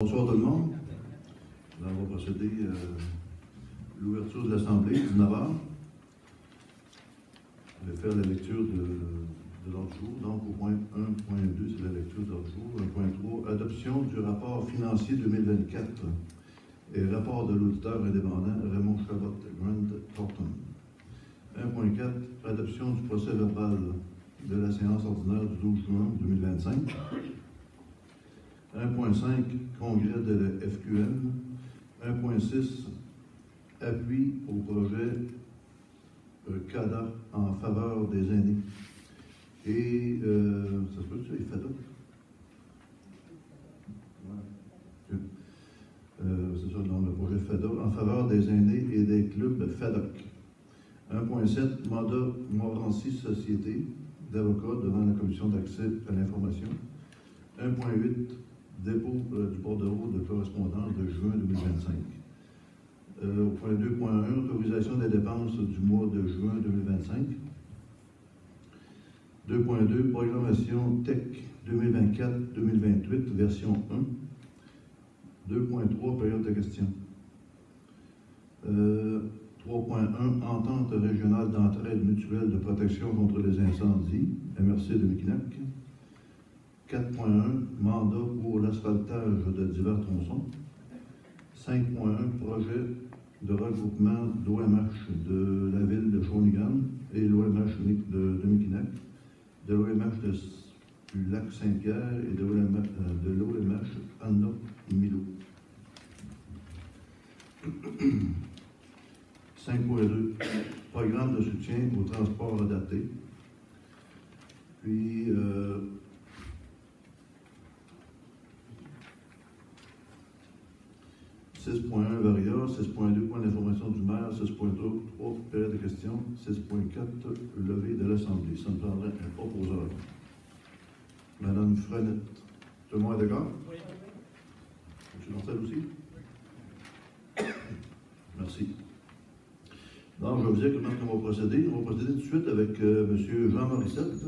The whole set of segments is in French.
Bonsoir tout le monde. On va procéder à l'ouverture de l'Assemblée, 19h. On va faire la lecture de l'ordre du jour. Donc, au point 1.2, c'est la lecture de l'ordre du jour. 1.3, adoption du rapport financier 2024 et rapport de l'auditeur indépendant Raymond Chabot, Grant Thornton. 1.4, adoption du procès verbal de la séance ordinaire du 12 juin 2025. 1.5, congrès de la FQM. 1.6, appui au projet CADA en faveur des aînés. Et ça se peut que ça, FADOC? C'est ça, dans le projet FADOC, en faveur des aînés et des clubs FADOC. 1.7, mandat Morancy Société d'avocats devant la commission d'accès à l'information. 1.8, dépôt du bordereau de correspondance de juin 2025. Au point 2.1, autorisation des dépenses du mois de juin 2025. 2.2, programmation TEC 2024-2028, version 1. 2.3, période de questions. 3.1, entente régionale d'entraide mutuelle de protection contre les incendies, MRC de Mekinac. 4.1, mandat pour l'asphaltage de divers tronçons. 5.1, projet de regroupement d'OMH de la ville de Shawinigan et l'OMH de Mekinac, de l'OMH du lac Saint-Pierre et de l'OMH Anna-Milo. 5.2, programme de soutien au transport adapté. Puis, 6.1 Varia, 6.2 point d'information du maire, 6.3 période de questions, 6.4 levée de l'Assemblée. Ça me prendrait un proposeur. Madame Frenette. Tout le monde est d'accord? Oui. M. Martel aussi? Oui. Merci. Donc, je vais vous dire comment on va procéder. On va procéder tout de suite avec M. Jean Morissette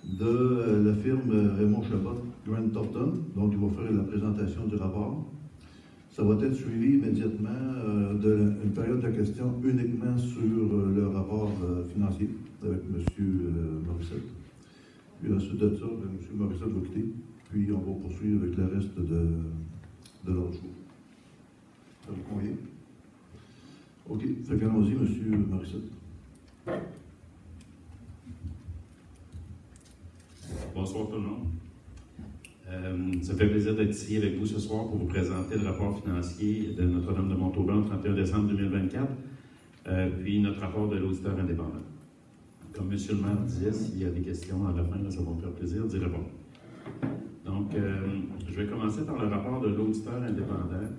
de la firme Raymond Chabot, Grant Thornton. Donc, il va faire la présentation du rapport. Ça va être suivi immédiatement d'une période de questions uniquement sur le rapport financier avec M. Morissette. Puis ensuite de ça, M. Morissette va quitter. Puis on va poursuivre avec le reste de l'ordre du jour. Ça vous convient? OK. Fait qu'allons-y, M. Morissette. Bonsoir tout le monde. Ça me fait plaisir d'être ici avec vous ce soir pour vous présenter le rapport financier de Notre-Dame de Montauban le 31 décembre 2024, puis notre rapport de l'auditeur indépendant. Comme M. le maire disait, s'il y a des questions à la fin, là, ça va me faire plaisir d'y répondre. Donc, je vais commencer par le rapport de l'auditeur indépendant.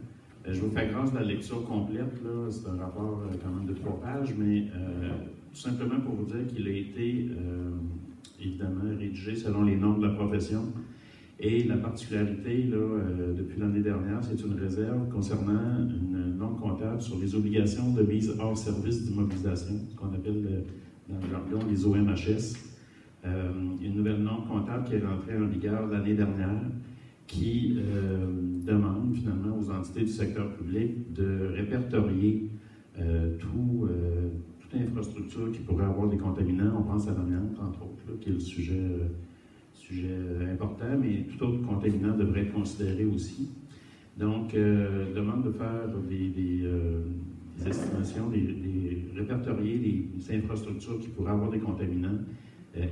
Je vous fais grâce de la lecture complète. C'est un rapport quand même de 3 pages, mais tout simplement pour vous dire qu'il a été évidemment rédigé selon les normes de la profession. Et la particularité, depuis l'année dernière, c'est une réserve concernant une norme comptable sur les obligations de mise hors service d'immobilisation, ce qu'on appelle dans le jargon les OMHS. Une nouvelle norme comptable qui est rentrée en vigueur l'année dernière, qui demande finalement aux entités du secteur public de répertorier toute infrastructure qui pourrait avoir des contaminants. On pense à l'amiante, entre autres, là, qui est le sujet important, mais tout autre contaminant devrait être considéré aussi. Donc, demande de faire des estimations, répertorier les infrastructures qui pourraient avoir des contaminants,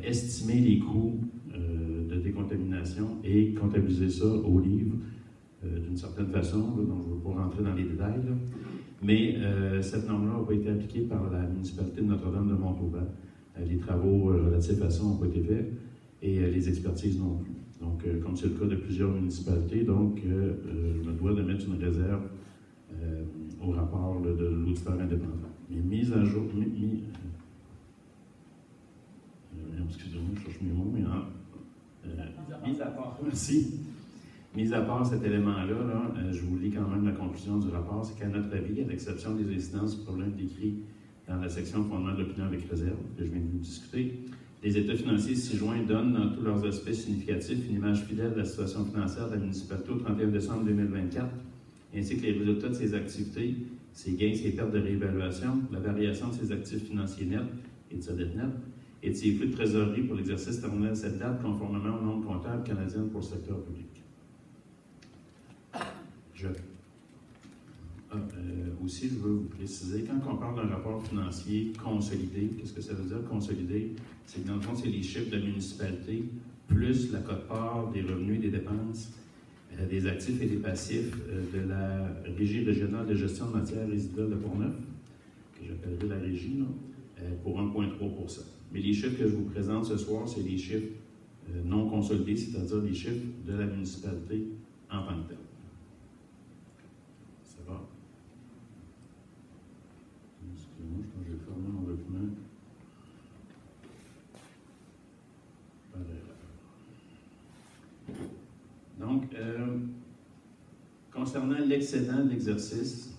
estimer les coûts de décontamination et comptabiliser ça au livre d'une certaine façon, donc je ne vais pas rentrer dans les détails, là. Mais cette norme-là n'a pas été appliquée par la municipalité de Notre-Dame de Montauban. Les travaux relatifs à ça n'ont pas été faits. Et les expertises non plus. Donc, comme c'est le cas de plusieurs municipalités, donc, je me dois de mettre une réserve au rapport là, de l'auditeur indépendant. Mais mise à jour, excusez-moi, je cherche mes mots, mais mise à part, merci. Mise à part cet élément-là, je vous lis quand même la conclusion du rapport, c'est qu'à notre avis, à l'exception des incidences du problème décrit dans la section fondement de l'opinion avec réserve, que je viens de vous discuter, Les états financiers ci-joints donnent, dans tous leurs aspects significatifs, une image fidèle de la situation financière de la municipalité au 31 décembre 2024, ainsi que les résultats de ses activités, ses gains, ses pertes de réévaluation, la variation de ses actifs financiers nets et de sa dette nette, et de ses flux de trésorerie pour l'exercice terminé à cette date, conformément aux normes comptables canadiennes pour le secteur public. Aussi, je veux vous préciser, quand on parle d'un rapport financier consolidé, qu'est-ce que ça veut dire consolidé? C'est que dans le fond, c'est les chiffres de la municipalité, plus la quote-part des revenus et des dépenses, des actifs et des passifs de la Régie régionale de gestion de matières résiduelles de Portneuf, que j'appellerai la Régie, là, pour 1,3 %. Mais les chiffres que je vous présente ce soir, c'est les chiffres non consolidés, c'est-à-dire les chiffres de la municipalité en tant que tel. Ça va? Excusez-moi, je pense que j'ai fermé mon document. Donc, concernant l'excédent de l'exercice,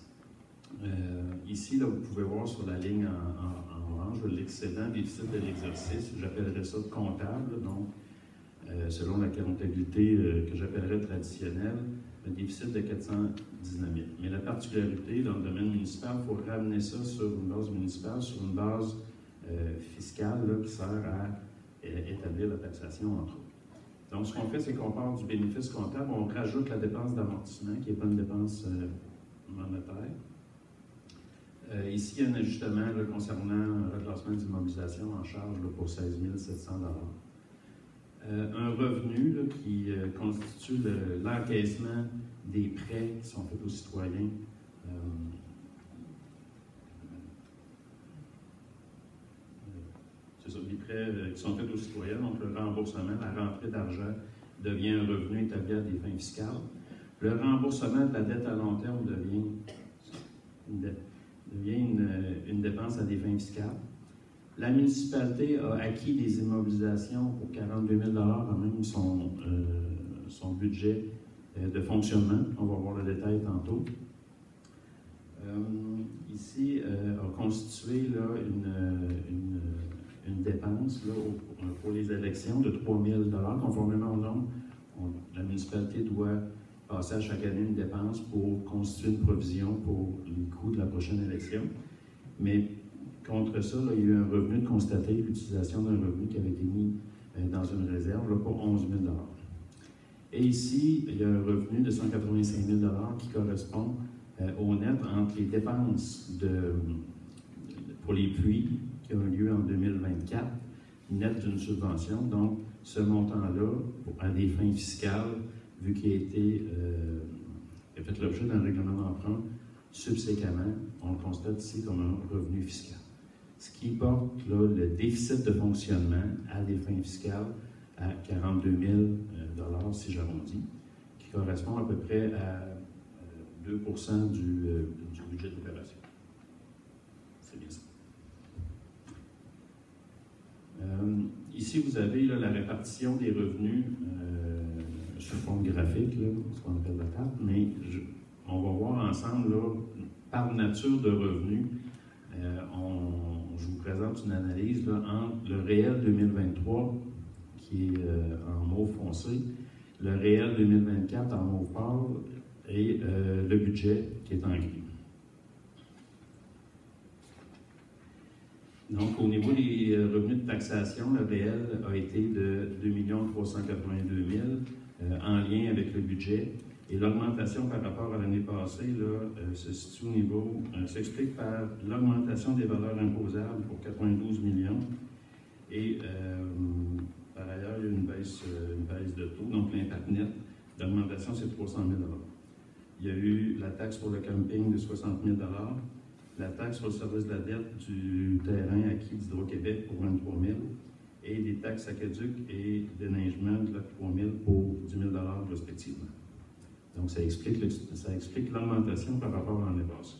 ici, là, vous pouvez voir sur la ligne en orange l'excédent déficit de l'exercice. J'appellerais ça comptable, donc, selon la comptabilité que j'appellerais traditionnelle, un déficit de 419 000. Mais la particularité dans le domaine municipal, il faut ramener ça sur une base municipale, sur une base fiscale là, qui sert à établir la taxation, entre autres. Donc, ce qu'on fait, c'est qu'on part du bénéfice comptable, on rajoute la dépense d'amortissement, qui n'est pas une dépense monétaire. Ici, il y a un ajustement là, concernant un reclassement d'immobilisation en charge là, pour 16 700 $. Un revenu là, qui constitue l'encaissement des prêts qui sont faits aux citoyens. C'est ça, les prêts qui sont faits aux citoyens, donc le remboursement, la rentrée d'argent devient un revenu établi à des fins fiscales. Le remboursement de la dette à long terme devient une dépense à des fins fiscales. La municipalité a acquis des immobilisations pour 42 000 $ quand même son budget de fonctionnement. On va voir le détail tantôt. Ici, a constitué là, une dépense là, pour les élections de 3 000 $, conformément aux normes. La municipalité doit passer à chaque année une dépense pour constituer une provision pour les coûts de la prochaine élection. Mais contre ça, là, il y a eu un revenu de constater, l'utilisation d'un revenu qui avait été mis dans une réserve là, pour 11 000 $. Et ici, il y a un revenu de 185 000 $ qui correspond au net entre les dépenses pour les pluies qui ont eu lieu en 2024, net d'une subvention. Donc, ce montant-là, à des fins fiscales, vu qu'il a fait l'objet d'un règlement d'emprunt, subséquemment, on le constate ici comme un revenu fiscal. Ce qui porte là, le déficit de fonctionnement à des fins fiscales à 42 000 $ si j'arrondis, qui correspond à peu près à 2 % du budget d'opération. C'est bien ça. Ici, vous avez là, la répartition des revenus sous forme graphique, là, ce qu'on appelle la table, mais on va voir ensemble, là, par nature de revenus, je vous présente une analyse là, entre le réel 2023, qui est en mauve foncé, le réel 2024 en mauve pâle, et le budget qui est en gris. Donc, au niveau des revenus de taxation, le réel a été de 2 382 000 en lien avec le budget. Et l'augmentation par rapport à l'année passée là, se situe au niveau, s'explique par l'augmentation des valeurs imposables pour 92 millions. Et par ailleurs, il y a une baisse de taux, donc l'impact net d'augmentation, c'est 300 000 $. Il y a eu la taxe pour le camping de 60 000 $, la taxe sur le service de la dette du terrain acquis d'Hydro-Québec pour 23 000 $ et des taxes aqueducs et déneigement de 3 000 $ pour 10 000 $ respectivement. Donc, ça explique l'augmentation par rapport à l'année passée.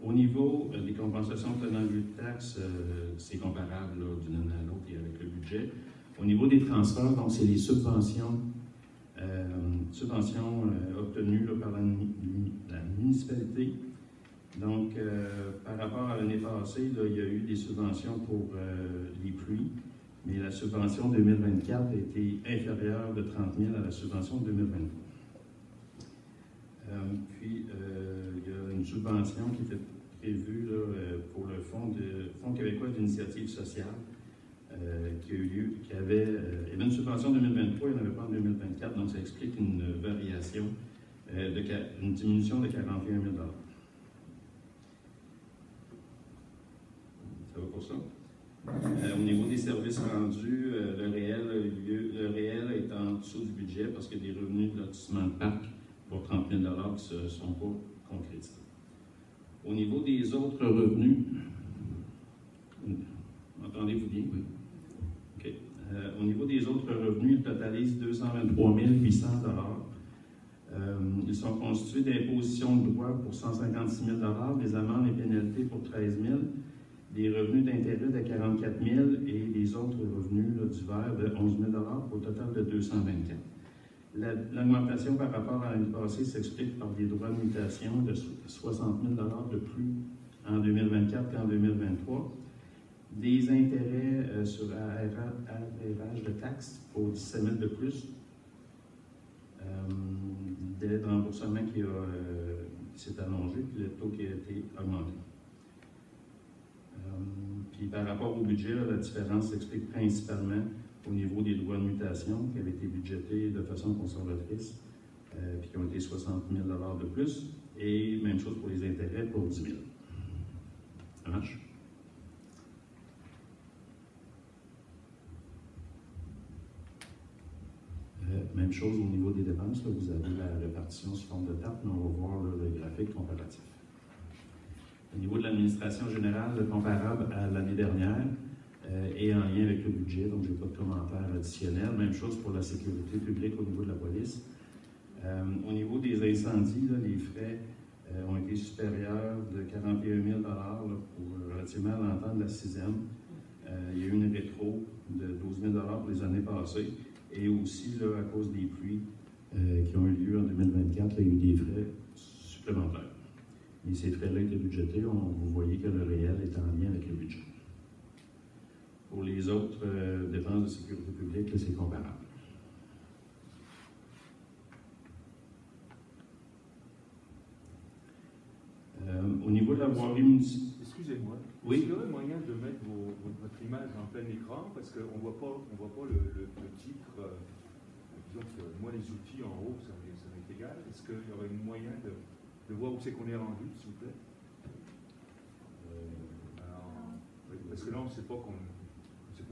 Au niveau des compensations tenant lieu de taxes, c'est comparable d'une année à l'autre et avec le budget. Au niveau des transferts, donc, c'est les subventions obtenues là, par la municipalité Donc, par rapport à l'année passée, là, il y a eu des subventions pour les pluies, mais la subvention 2024 a été inférieure de 30 000 à la subvention de 2023. Puis, il y a une subvention qui était prévue là, pour le Fonds québécois d'initiative sociale qui a eu lieu, il y avait une subvention en 2023, il n'y en avait pas en 2024, donc ça explique une variation, une diminution de 41 000 $. Ça va pour ça? Au niveau des services rendus, le réel est en dessous du budget parce qu'il y a des revenus de lotissement de parc pour 30 000 $ qui ne sont pas concrétisés. Au niveau des autres revenus, entendez-vous bien? Oui. OK. Au niveau des autres revenus, ils totalisent 223 800 $. Ils sont constitués d'impositions de droits pour 156 000 $, des amendes et pénalités pour 13 000 $, des revenus d'intérêt de 44 000 $ et des autres revenus là, divers de 11 000 $ pour un total de 224 000 $. L'augmentation par rapport à l'année passée s'explique par des droits de mutation de 60 000 $ de plus en 2024 qu'en 2023, des intérêts sur arrérage de taxes pour 17 000 $ de plus, délai de remboursement qui s'est allongé, puis le taux qui a été augmenté. Puis par rapport au budget, là, la différence s'explique principalement au niveau des droits de mutation qui avaient été budgétés de façon conservatrice, puis qui ont été 60 000 $ de plus, et même chose pour les intérêts pour 10 000 $. Ça marche? Même chose au niveau des dépenses, là, vous avez la répartition sous forme de table, mais on va voir là, le graphique comparatif. Au niveau de l'administration générale, comparable à l'année dernière, et en lien avec le budget, donc je n'ai pas de commentaires additionnels. Même chose pour la sécurité publique au niveau de la police. Au niveau des incendies, là, les frais ont été supérieurs de 41 000 $ là, relativement à l'entente de la 6e. Il y a eu une rétro de 12 000 $ pour les années passées. Et aussi, là, à cause des pluies qui ont eu lieu en 2024, là, il y a eu des frais supplémentaires. Et ces frais-là étaient budgétés. Vous voyez que le réel est en lien avec le budget. Pour les autres dépenses de sécurité publique, c'est comparable. Au niveau de la voirie municipale... Excusez-moi. Oui. Est-ce qu'il y aurait moyen de mettre votre image en plein écran? Parce qu'on ne voit pas le titre. Disons que moi, les outils en haut, ça m'est égal. Est-ce qu'il y aurait un moyen de voir où c'est qu'on est rendu, s'il vous plaît? Parce que là, on ne sait pas où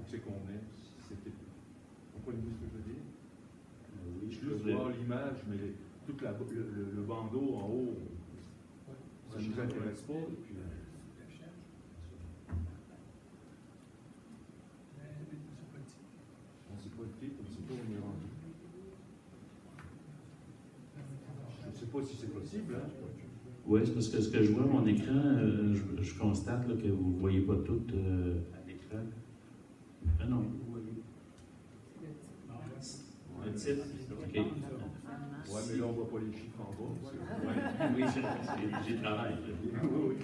c'est qu'on est. Vous comprenez ce que je veux dire? Oui, je veux voir l'image, mais tout le bandeau en haut, ça ne nous intéresse pas. Et puis, on ne sait pas le titre, on ne sait pas où on est rendu. Je ne sais pas si c'est possible. Hein? Oui, c'est parce que ce que je vois à mon écran, je constate là, que vous ne voyez pas tout à l'écran. Ah non, vous voyez. Le titre. OK. Oui, mais là, on ne voit pas les chiffres en bas. Oui, j'y travaille. Oui.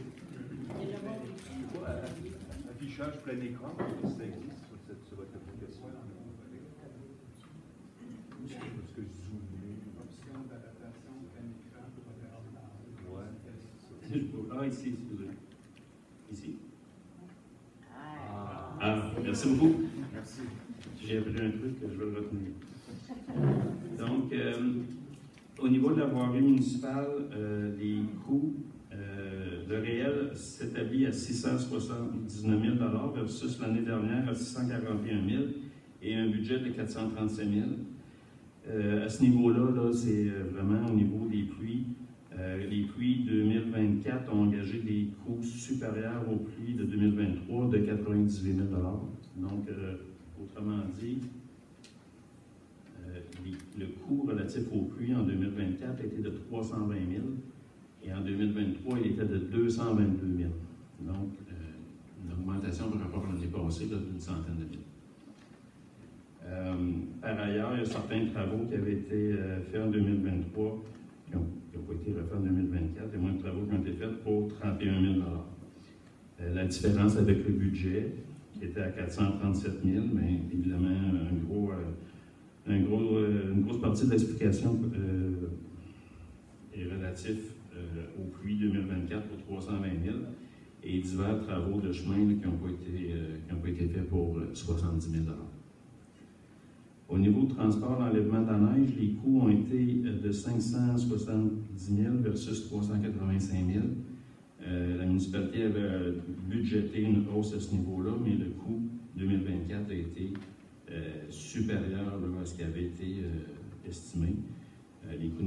Je vois affichage plein écran, ça existe sur votre application. Parce que je zoome. Option d'adaptation plein écran pour le Ouais. Ah, ici, excusez. Ici. Ah, merci beaucoup. merci. J'ai appris un truc que je vais le retenir. Donc, au niveau de la voirie municipale, les coûts, le réel s'établit à 679 000 $ versus l'année dernière à 641 000 et un budget de 435 000. À ce niveau-là, là, c'est vraiment au niveau des pluies. Les pluies 2024 ont engagé des coûts supérieurs aux pluies de 2023 de 98 000 $. Donc, autrement dit, le coût relatif aux pluies en 2024 était de 320 000 et en 2023, il était de 222 000. Donc, une augmentation par rapport à l'année passée d'une centaine de mille. Par ailleurs, il y a certains travaux qui avaient été faits en 2023, qui n'ont pas été refaits en 2024, 2024. Il y a moins de travaux qui ont été faits pour 31 000 La différence avec le budget, qui était à 437 000, mais évidemment, une grosse partie de l'explication est relative au puits 2024 pour 320 000 et divers travaux de chemin là, qui n'ont pas été faits pour 70 000 Au niveau de transport, l'enlèvement de la neige, les coûts ont été de 570 000 versus 385 000. La municipalité avait budgété une hausse à ce niveau-là, mais le coût 2024 a été supérieur là, à ce qui avait été estimé. Les coûts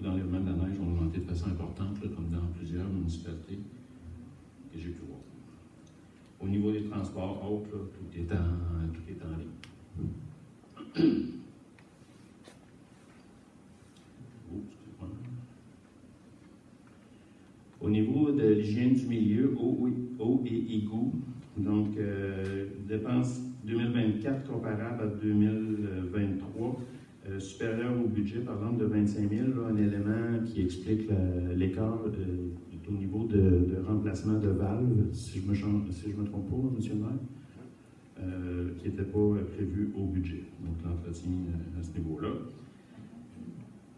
d'enlèvement de la neige ont augmenté de façon importante, là, comme dans plusieurs municipalités que j'ai pu voir. Au niveau des transports autres, là, tout est en ligne. Au niveau de l'hygiène du milieu, eau et égout, donc dépenses 2024 comparables à 2023, supérieur au budget, par exemple, de 25 000, là, un élément qui explique l'écart au niveau de remplacement de valves, si je me trompe pas, M. le maire, qui n'était pas prévu au budget. Donc, l'entretien à ce niveau-là.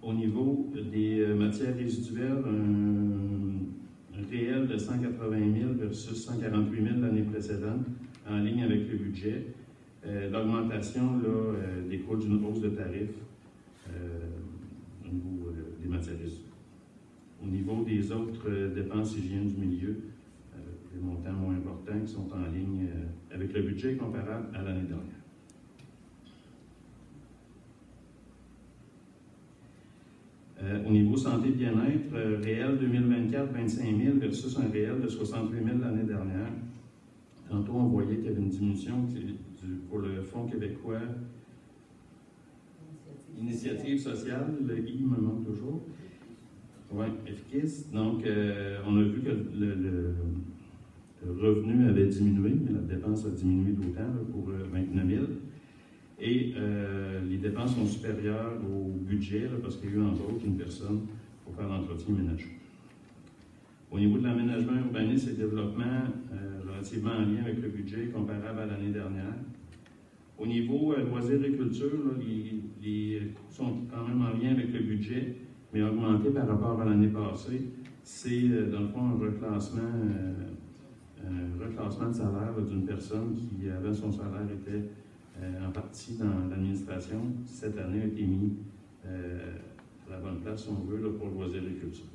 Au niveau des matières résiduelles, un réel de 180 000 versus 148 000 l'année précédente, en ligne avec le budget. L'augmentation découle d'une hausse de tarifs au niveau des matières résiduelles. Au niveau des autres dépenses hygiène du milieu, des montants moins importants qui sont en ligne avec le budget comparable à l'année dernière. Au niveau santé et bien-être, réel 2024, 25 000 versus un réel de 68 000 l'année dernière. Tantôt, on voyait qu'il y avait une diminution pour le Fonds québécois Initiative sociale. Le I me manque toujours. Oui, efficace. Donc, on a vu que le revenu avait diminué, mais la dépense a diminué d'autant là, pour 29 000. Et les dépenses sont supérieures au budget là, parce qu'il y a eu entre autres une personne pour faire l'entretien ménager. Au niveau de l'aménagement urbanisme et développement, relativement en lien avec le budget comparable à l'année dernière. Au niveau loisirs et culture, là, les coûts sont quand même en lien avec le budget, mais augmentés par rapport à l'année passée. C'est dans le fond un reclassement de salaire d'une personne qui, avant son salaire, était en partie dans l'administration. Cette année a été mis à la bonne place, si on veut, là, pour loisirs et culture.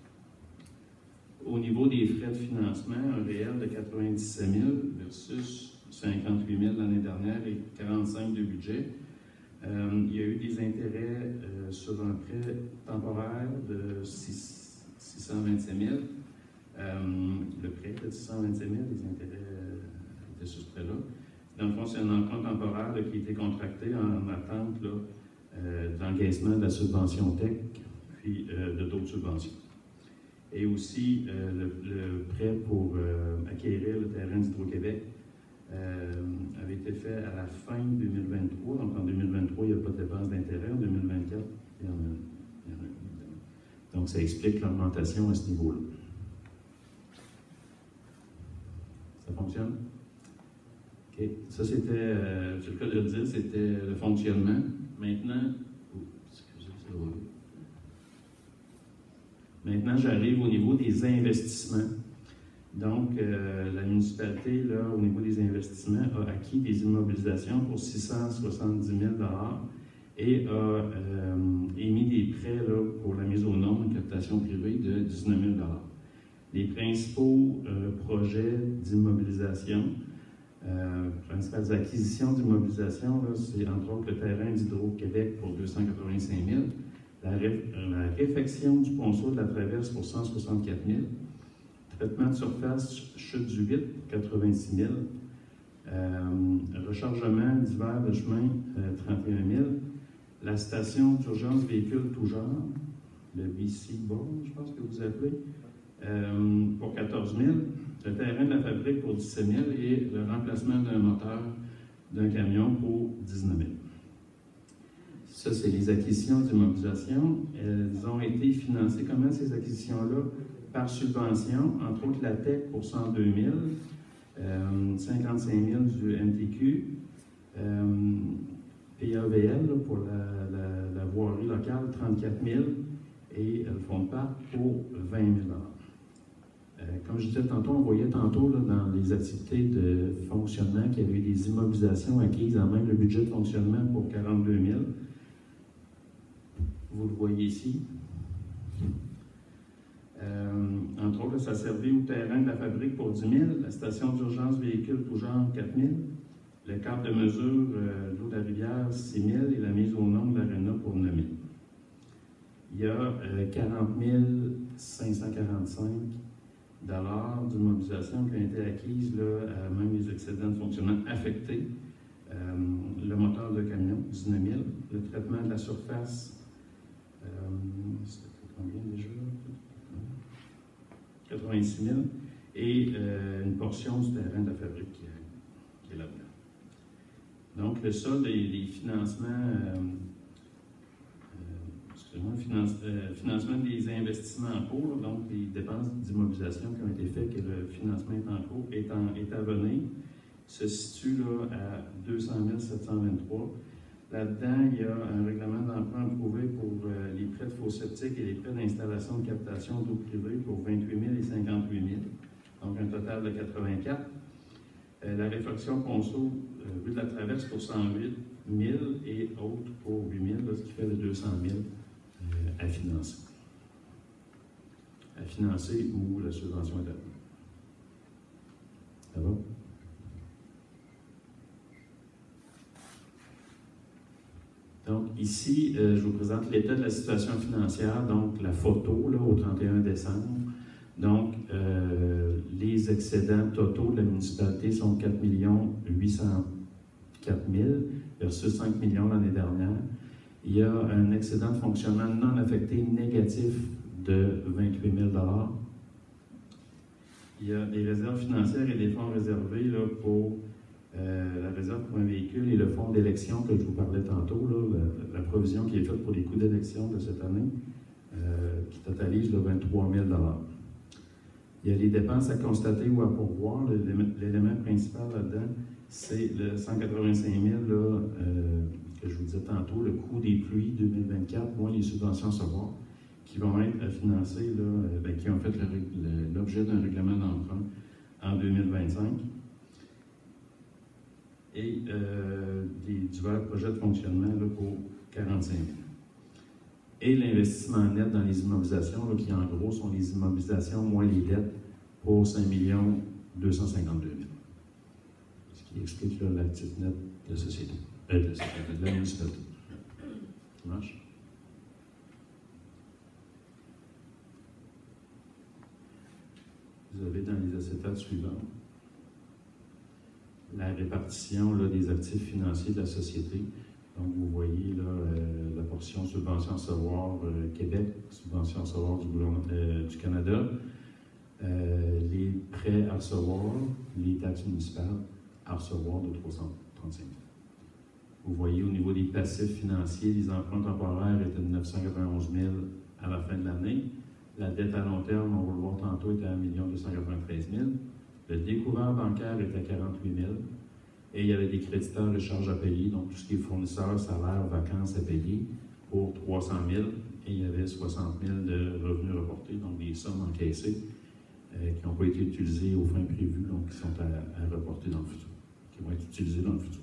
Au niveau des frais de financement, un réel de 97 000 versus 58 000 l'année dernière et 45 000 de budget. Il y a eu des intérêts sur un prêt temporaire de 627 000. Le prêt était de 627 000, les intérêts étaient sur ce prêt-là. Dans le fond, c'est un emprunt temporaire là, qui a été contracté en attente d'encaissement de la subvention TEC, puis de d'autres subventions. Et aussi le prêt pour acquérir le terrain d'Hydro-Québec avait été fait à la fin 2023. Donc en 2023, il n'y a pas de dépenses d'intérêt. En 2024, il y en a. Donc ça explique l'augmentation à ce niveau-là. Ça fonctionne? OK. Ça, c'était, j'ai le cas de le dire, c'était le fonctionnement. Maintenant, Maintenant, j'arrive au niveau des investissements. Donc, la municipalité, là, au niveau des investissements, a acquis des immobilisations pour 670 000 et a émis des prêts là, pour la mise aux normes de captation privée de 19 000 Les principaux projets d'immobilisation, principales acquisitions d'immobilisation, c'est entre autres le terrain d'Hydro-Québec pour 285 000 la réfection du ponceau de la traverse pour 164 000 traitement de surface chute du 8 pour 86 000 rechargement d'hiver de chemin 31 000 la station d'urgence véhicules tout genre, le BC Board, je pense que vous appelez, pour 14 000 le terrain de la fabrique pour 17 000 et le remplacement d'un moteur d'un camion pour 19 000 Ça, c'est les acquisitions d'immobilisation. Elles ont été financées. Comment ces acquisitions-là par subvention, entre autres la TEC pour 102 000, 55 000 du MTQ, PAVL là, pour la voirie locale, 34 000, et le fonds de parc pour 20 000 comme je disais tantôt, on voyait tantôt là, dans les activités de fonctionnement qu'il y avait eu des immobilisations acquises en même le budget de fonctionnement pour 42 000. Vous le voyez ici. Entre autres, ça servait au terrain de la fabrique pour 10 000, la station d'urgence véhicule tout genre 4 000, le cadre de mesure de l'eau de la rivière 6 000 et la mise au nom de l'aréna pour 9 000. Il y a 40 545 $ d'immobilisation qui ont été acquises, là, même les excédents de fonctionnement affectés. Le moteur de camion, 19 000. Le traitement de la surface, c'était combien déjà? 86 000. Et une portion du terrain de la fabrique qui est là-dedans. Donc, le solde des financements, financement des investissements en cours, donc les dépenses d'immobilisation qui ont été faites, que le financement est en cours, est à venir, se situe là, à 200 723. Là-dedans, il y a un règlement d'emprunt approuvé pour les prêts de faux septiques et les prêts d'installation de captation d'eau privée pour 28 000 et 58 000, donc un total de 84. La réfection Ponceau, rue de la Traverse pour 108 000 et autres pour 8 000, là, ce qui fait le 200 000 à financer. À financer ou la subvention est à venir. Ça va? Donc, ici, je vous présente l'état de la situation financière, donc la photo là, au 31 décembre. Donc, les excédents totaux de la municipalité sont 4 804 000 versus 5 millions l'année dernière. Il y a un excédent de fonctionnement non affecté négatif de 28 000 $. Il y a des réserves financières et des fonds réservés là, pour la réserve pour un véhicule et le fonds d'élection que je vous parlais tantôt, là, la provision qui est faite pour les coûts d'élection de cette année, qui totalise le 23 000 $. Il y a les dépenses à constater ou à pourvoir. L'élément principal là-dedans, c'est le 185 000 là, que je vous disais tantôt, le coût des pluies 2024, moins les subventions recevoir, qui vont être financées, là, qui ont fait l'objet d'un règlement d'emprunt en 2025. Et des divers projets de fonctionnement là, pour 45 000. Et l'investissement net dans les immobilisations, là, qui en gros sont les immobilisations moins les dettes pour 5 252 000. Ce qui explique l'actif net de la société, de la municipalité. Ça marche? Vous avez dans les acétates suivants la répartition là, des actifs financiers de la société. Donc, vous voyez là, la portion subvention à recevoir Québec, subvention à recevoir du Canada, les prêts à recevoir, les taxes municipales à recevoir de 335 000. Vous voyez au niveau des passifs financiers, les emprunts temporaires étaient de 991 000 à la fin de l'année. La dette à long terme, on va le voir tantôt, était à 1 293 000. Le découvert bancaire était à 48 000. Et il y avait des créditeurs de charges à payer, donc tout ce qui est fournisseurs, salaires, vacances à payer pour 300 000. Et il y avait 60 000 de revenus reportés, donc des sommes encaissées qui n'ont pas été utilisées aux fins prévues, donc qui sont à reporter dans le futur, qui vont être utilisées dans le futur.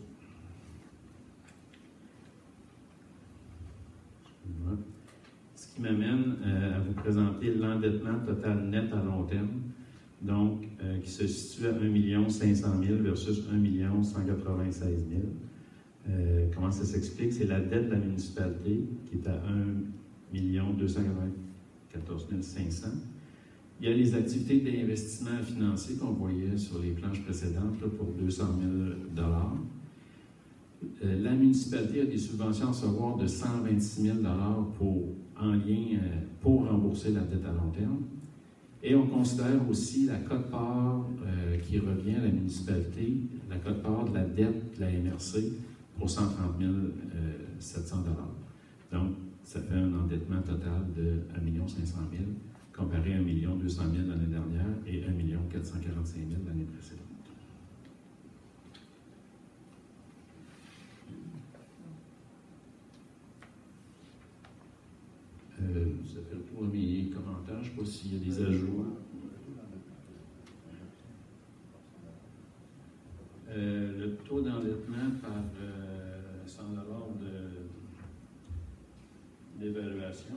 Ce qui m'amène à vous présenter l'endettement total net à long terme, donc qui se situe à 1 500 000 versus 1 196 000. Comment ça s'explique? C'est la dette de la municipalité qui est à 1 294 500. Il y a les activités d'investissement financier qu'on voyait sur les planches précédentes là, pour 200 000 $. La municipalité a des subventions à recevoir de 126 000 $ pour rembourser la dette à long terme. Et on considère aussi la quote-part qui revient à la municipalité, la quote-part de la dette de la MRC pour 130 700 $. Donc, ça fait un endettement total de 1 500 000 comparé à 1 200 000 l'année dernière et 1 445 000 l'année précédente. Ça fait le tour de mes commentaires. Je ne sais pas s'il y a des ajouts. Le taux d'endettement par 100 d'évaluation,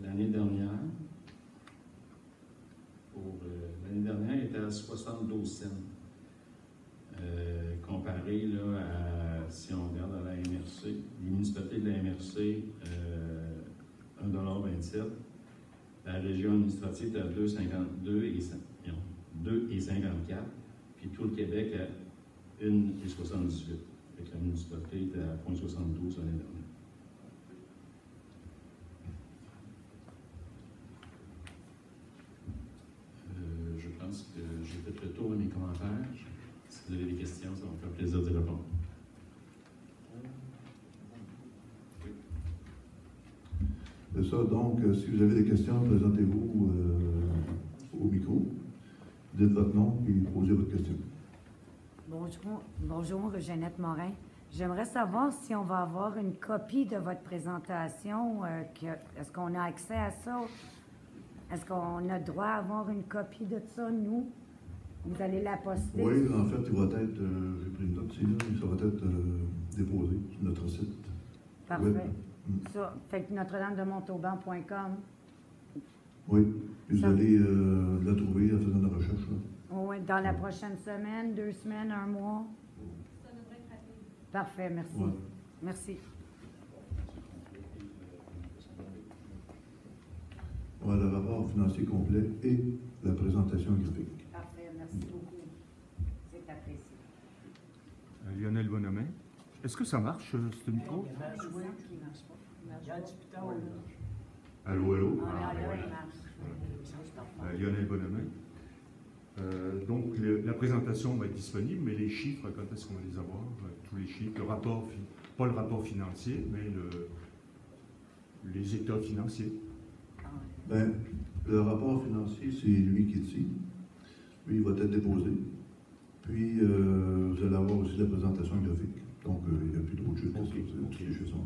l'année dernière, il était à 72 cents. Comparé là, à, si on regarde à la MRC, les municipalités de la MRC, 1,27 $. La région administrative est à 2,52 et 54, puis tout le Québec à 1,78. La municipalité était à 0,72 l'année dernière. Je pense que j'ai fait le tour de mes commentaires. Si vous avez des questions, ça va me faire plaisir d'y répondre. C'est ça, donc, si vous avez des questions, présentez-vous au micro. Dites votre nom et posez votre question. Bonjour, Jeannette Morin. J'aimerais savoir si on va avoir une copie de votre présentation. Est-ce qu'on a accès à ça? Est-ce qu'on a droit à avoir une copie de ça, nous? Vous allez la poster? Oui, en fait, il va être, j'ai pris une note ici, là, ça va être déposé sur notre site. Parfait. Web. Ça, fait que Notre-Dame-de-Montauban.com. Oui, puis vous allez la trouver en faisant la recherche. Là. Oui, dans la prochaine semaine, 2 semaines, 1 mois? Ça devrait être rapide. Parfait, merci. Ouais. Merci. On a le rapport financier complet et la présentation graphique. Parfait, merci beaucoup. C'est apprécié. Lionel Bonhomet. Est-ce que ça marche, ce micro? Allô, allô? Ah, là, ouais. il marche. Lionel Bonhomet. Donc, la présentation va être disponible, mais les chiffres, quand est-ce qu'on va les avoir? Tous les chiffres, le rapport, pas le rapport financier, mais les états financiers. Bien, le rapport financier, c'est lui qui est ici. Lui, il va être déposé. Puis, vous allez avoir aussi la présentation graphique. Donc, il n'y a plus d'autres choses que ça. Toutes les choses sont là.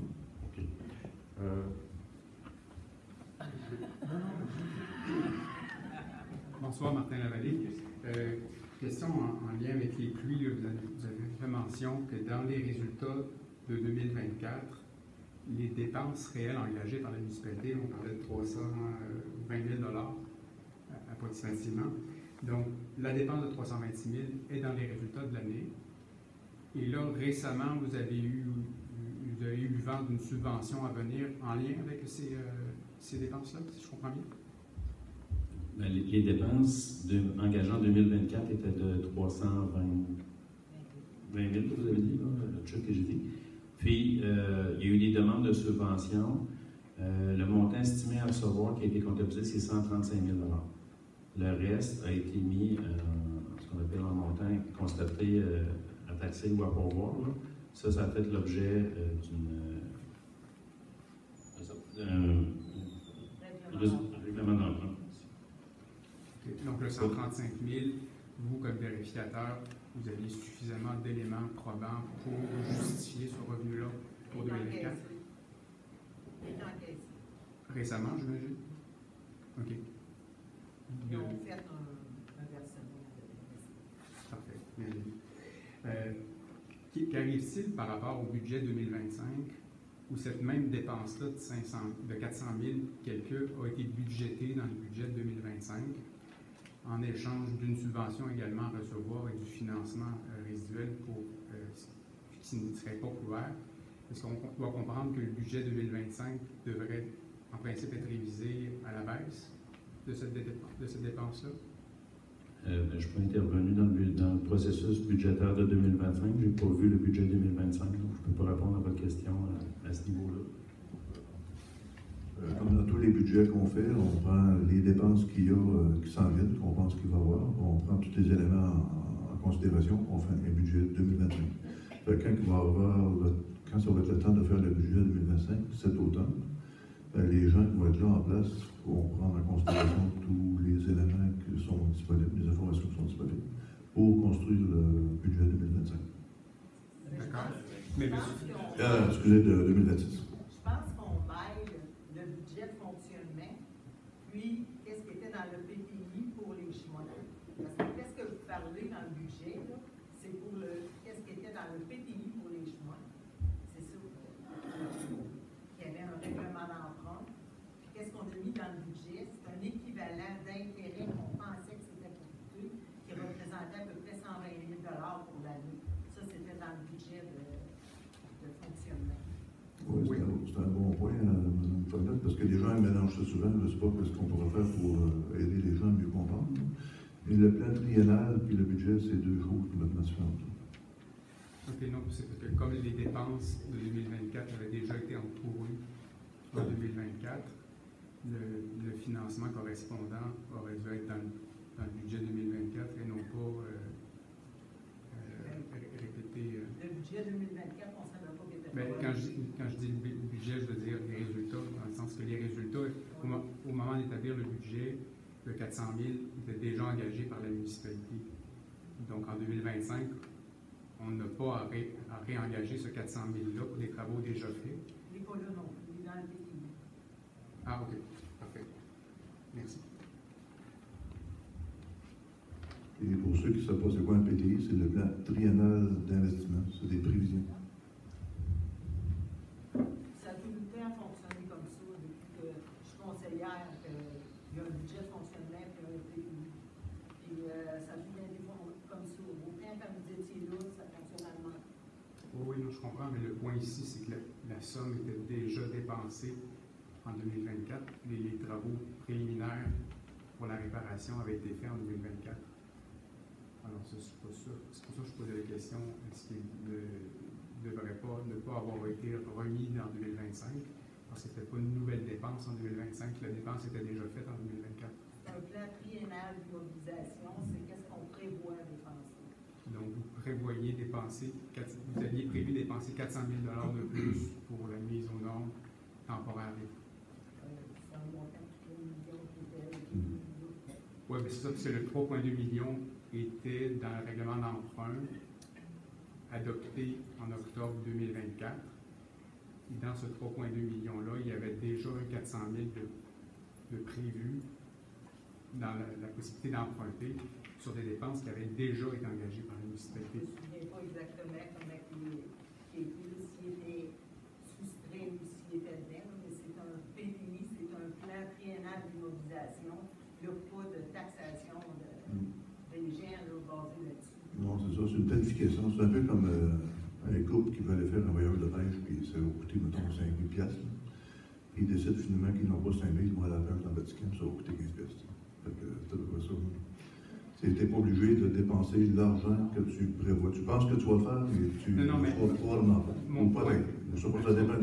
Bonsoir, Martin Lavallée. Question en lien avec les pluies. Vous avez fait mention que dans les résultats de 2024, les dépenses réelles engagées par la municipalité, on parlait de 320 000 approximativement. Donc, la dépense de 326 000 est dans les résultats de l'année. Et là, récemment, vous avez eu le vent d'une subvention à venir en lien avec ces dépenses-là, si je comprends bien? Bien, les dépenses engagées en 2024 étaient de 320 000, vous avez dit, là, le chèque que j'ai dit. Puis, il y a eu des demandes de subvention. Le montant estimé à recevoir qui a été comptabilisé, c'est 135 000 $. Le reste a été mis, ce qu'on appelle un montant constaté à taxer ou à pourvoir. Là. Ça a fait l'objet d'un règlement d'emprunt. Okay. Donc, le 135 000, vous, comme vérificateur, vous avez suffisamment d'éléments probants pour justifier ce revenu-là pour 2024? Récemment, j'imagine? OK. Ils ont fait un versement. Parfait. Qu'arrive-t-il par rapport au budget 2025 où cette même dépense-là de 400 000 quelques a été budgétée dans le budget de 2025 en échange d'une subvention également à recevoir et du financement résiduel qui ne serait pas couvert? Est-ce qu'on doit comprendre que le budget 2025 devrait en principe être révisé à la baisse de cette dépense-là? Je peux intervenir dans le processus budgétaire de 2025. Je n'ai pas vu le budget 2025, donc je ne peux pas répondre à votre question à ce niveau-là. Comme dans tous les budgets qu'on fait, on prend les dépenses qu'il y a, qui s'en viennent, qu'on pense qu'il va y avoir, on prend tous les éléments en considération, on fait un budget 2025. Quand ça va être le temps de faire le budget 2025, cet automne, Les gens qui vont être là en place vont prendre en considération tous les éléments qui sont disponibles, les informations qui sont disponibles pour construire le budget 2025. D'accord. Mais Je monsieur, pense qu'on- Excusez, de 2026. Je pense qu'on mêle le budget de fonctionnement, puis qu'est-ce qui était dans le PTI pour les chemins. Parce que qu'est-ce que vous parlez dans le budget, là, c'est pour le, qu'est-ce qui était dans le PTI pour les chemins. C'est ça. Il y avait un règlement d'emprunt. Puis qu'est-ce qu'on a mis dans le budget? C'est un équivalent d'intérêt qu'on pensait que c'était pour coûter, qui représentait à peu près 120 000 $ pour l'année. Ça, c'était dans le budget de fonctionnement. Oui, c'est un bon point, Mme Follette, parce que les gens mélangent ça souvent. Je ne sais pas ce qu'on pourrait faire pour aider les gens à mieux comprendre. Mais le plan triennal puis le budget, c'est deux choses complètement différentes. ok, non, c'est parce que comme les dépenses de 2024 avaient déjà été entourées en 2024, le financement correspondant aurait dû être dans le budget 2024 et non pas répété. Le budget 2024, on ne savait pas qu'il était Ben, pas quand je dis le budget, je veux dire les résultats, dans le sens que les résultats, au moment d'établir le budget, le 400 000 était déjà engagé par la municipalité. Donc, en 2025, on n'a pas à réengager ce 400 000-là pour des travaux déjà faits. Il n'est pas là non plus, il est dans le PTI. Ah, OK. Parfait. Merci. Et pour ceux qui ne savent pas c'est quoi un PTI, c'est le plan triennal d'investissement. C'est des prévisions. Ça a tout le temps fonctionné comme ça depuis que je suis conseillère, il y a un budget de fonctionnement puis un PTI. Puis ça a tout le temps été comme ça. Autant quand vous étiez là, ça fonctionnait mal. Oui, non, je comprends, mais le point ici, c'est que la somme était déjà dépensée en 2024. Les travaux préliminaires pour la réparation avaient été faits en 2024. Alors, c'est pour ça que je posais la question, est-ce qu'il ne devrait pas ne pas avoir été remis en 2025, parce que ce n'était pas une nouvelle dépense en 2025, la dépense était déjà faite en 2024. C'est un plan triennal d'immobilisation, c'est qu'est-ce qu'on prévoit dépenser. Donc, vous prévoyez dépenser, vous aviez prévu dépenser 400 000 $ de plus pour la mise aux normes temporaires. C'est un montant de 3 millions qui était. Oui, mais c'est ça, parce que le 3,2 millions était dans le règlement d'emprunt adopté en octobre 2024. Et dans ce 3,2 millions-là, il y avait déjà un 400 000 de prévu dans la possibilité d'emprunter sur des dépenses qui avaient déjà été engagées par la Je ne municipalité. me souviens pas exactement comment il était, s'il était soustrait ou s'il était dedans, mais c'est un PTI, c'est un plan triennal d'immobilisation. Il n'y a pas de taxation des gens là, basé là-dessus. Non, c'est ça, c'est une planification. C'est un peu comme un couple qui veut aller faire un voyage de pêche, puis ça va coûter, mettons, 5 000 $. Puis ils décident finalement qu'ils n'ont pas 5 000, ils vont aller à la pêche dans le Vatican, ça va coûter 15 $. Fait que c'est à peu près ça. Tu n'es pas obligé de dépenser l'argent que tu prévois. Tu penses que tu vas le faire, mais tu ne Non, mais feras probablement pas. mon Ou pas point- ça dépend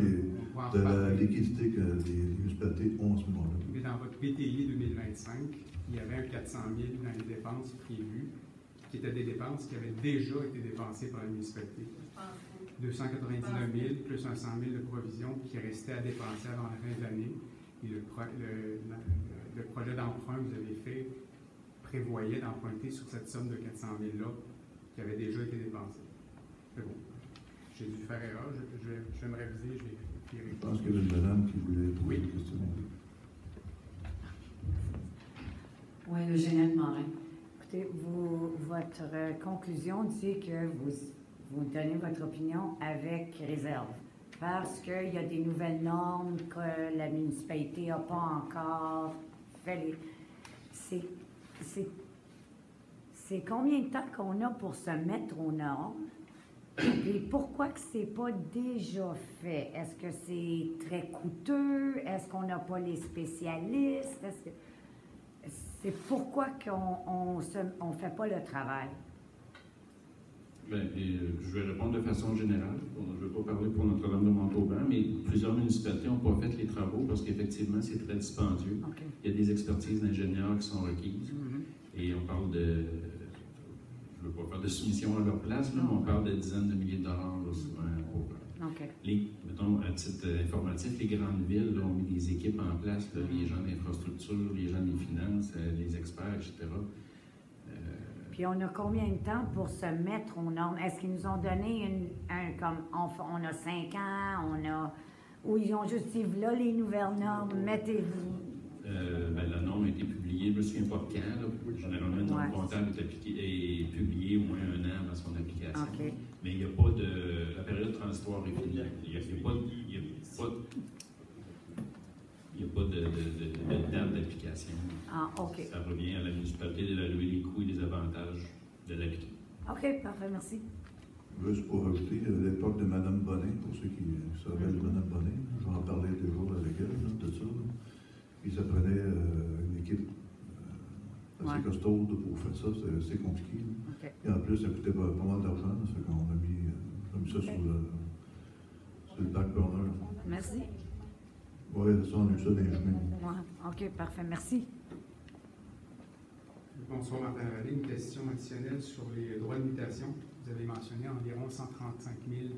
de la liquidité que les municipalités ont en ce moment-là. Mais dans votre PTI 2025, il y avait un 400 000 dans les dépenses prévues, qui étaient des dépenses qui avaient déjà été dépensées par la municipalité. Je pense que 299 000 plus un 100 000 de provisions qui restaient à dépenser avant la fin de l'année. Et le projet d'emprunt que vous avez fait prévoyait d'emprunter sur cette somme de 400 000-là qui avait déjà été dépensée. C'est bon. J'ai dû faire erreur. Je vais me réviser. Je vais Je pense qu'il y avait une madame qui voulait poser Oui. une question. Oui, le général Morin. Écoutez, votre conclusion dit que vous donnez votre opinion avec réserve. Parce qu'il y a des nouvelles normes que la municipalité n'a pas encore fait. C'est combien de temps qu'on a pour se mettre aux normes? Et pourquoi que c'est pas déjà fait? Est-ce que c'est très coûteux? Est-ce qu'on n'a pas les spécialistes? C'est pourquoi qu'on ne fait pas le travail? Bien, je vais répondre de façon générale. Je ne vais pas parler pour Notre-Dame de Montauban, mais plusieurs municipalités n'ont pas fait les travaux parce qu'effectivement, c'est très dispendieux. OK. Il y a des expertises d'ingénieurs qui sont requises. Et on parle de... Je ne veux pas faire de soumission à leur place, là, mais on parle de dizaines de milliers de dollars là, souvent. Pour, OK. mettons, à titre informatif, les grandes villes là, ont mis des équipes équipes en place, là, les gens d'infrastructure, les gens des finances, les experts, etc. Puis on a combien de temps pour se mettre aux normes? Est-ce qu'ils nous ont donné comme on a 5 ans, ou ils ont juste dit, là les nouvelles normes, mettez-vous. La norme a été publiée, je ne me souviens pas quand. Là. Généralement, une norme comptable est publiée au moins 1 an avant son application. Okay. Mais il n'y a pas de. La période transitoire est finie. Il n'y a pas de date d'application. OK. Ça revient à la municipalité d'évaluer les coûts et les avantages de l'appliquer. OK, parfait, merci. Juste pour ajouter, l'époque de Mme Bonin, pour ceux qui se rappellent de Mme Bonin, je vais en parler toujours avec elle, là, de ça. Là. Puis ça prenait une équipe assez costaude pour faire ça, c'est assez compliqué. Okay. Et en plus, ça coûtait pas mal d'argent, ça fait qu'on a mis ça sur le back burner. Merci. Oui, ça, on a eu ça dans les chemins. Ouais. OK, parfait, merci. Bonsoir, Martin Lavallée. Une question additionnelle sur les droits de mutation. Vous avez mentionné environ 135 000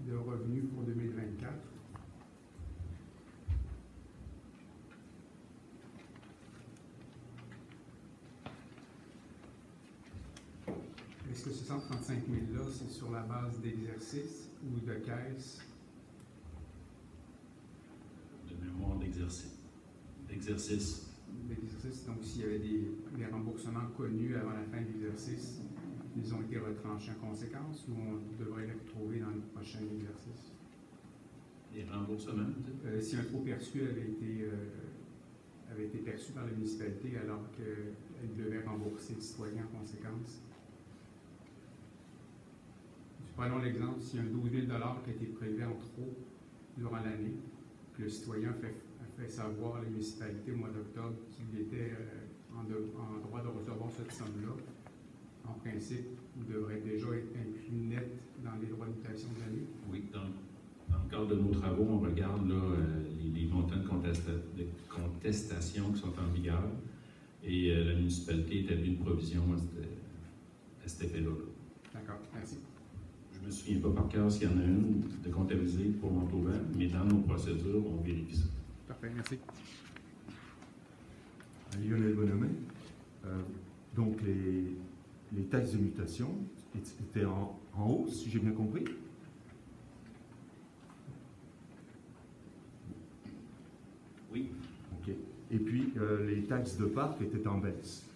de revenus pour 2024. Est-ce que ces 135 000-là, c'est sur la base d'exercice ou de caisse? De mémoire d'exercice. D'exercice. Donc, s'il y avait des remboursements connus avant la fin de l'exercice, ils ont été retranchés en conséquence ou on devrait les retrouver dans le prochain exercice? Les remboursements, si un trop perçu avait été perçu par la municipalité alors qu'elle devait rembourser le citoyen en conséquence. Prenons l'exemple, s'il y a un 12 000 qui a été prélevé en trop durant l'année, puis le citoyen fait savoir à la municipalité au mois d'octobre qu'il était en droit de recevoir cette somme-là, en principe, il devrait déjà être inclus net dans les droits de mutation de l'année. Oui, dans le cadre de nos travaux, on regarde là, les montants de contestation qui sont en vigueur et la municipalité établit une provision à cet effet-là. D'accord, merci. Je ne me souviens pas par cœur s'il y en a une de comptabiliser pour Montauban, mais dans nos procédures, on vérifie ça. Parfait, merci. Lionel Bonhomet. Donc, les taxes de mutation étaient en hausse, si j'ai bien compris. Oui. OK. Et puis, les taxes de parc étaient en baisse.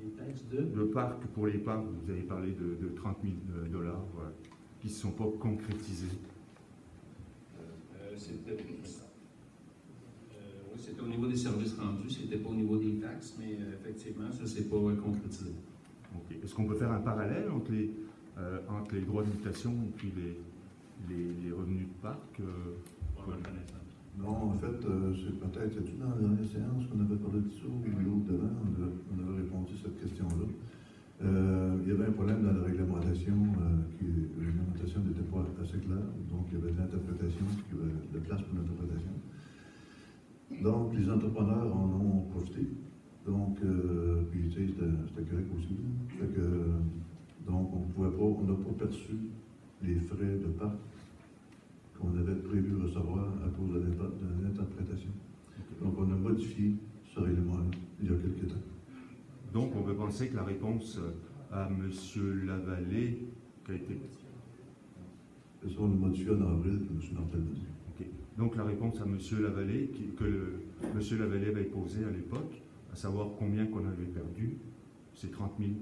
Les taxes de parc, pour les parcs, vous avez parlé de 30 000 $ qui ne se sont pas concrétisés. C'était au niveau des services rendus, c'était pas au niveau des taxes, mais effectivement, ça ne s'est pas concrétisé. Okay. Est-ce qu'on peut faire un parallèle entre les droits de mutation et puis les revenus de parc? Non, en fait, c'est peut-être, c'est-tu dans la dernière séance qu'on avait parlé de ça ou l'autre devant, on avait répondu à cette question-là. Il y avait un problème dans la réglementation, la réglementation n'était pas assez claire, donc il y avait de l'interprétation, il y avait de place pour l'interprétation. Donc, les entrepreneurs en ont profité. Donc, puis, tu sais, c'était correct aussi. Fait que, donc, on n'a pas perçu les frais de parc qu'on avait prévu recevoir à cause de l'interprétation. Donc, on a modifié ce règlement-là il y a quelques temps. Donc, on peut penser que la réponse à M. Lavallée qui a été... C'est ça, on l'a modifié en avril, que M. Nantel m'a dit. Okay. Donc, la réponse à M. Lavallée, M. Lavallée avait posée à l'époque, à savoir combien qu'on avait perdu, c'est 30 000 $.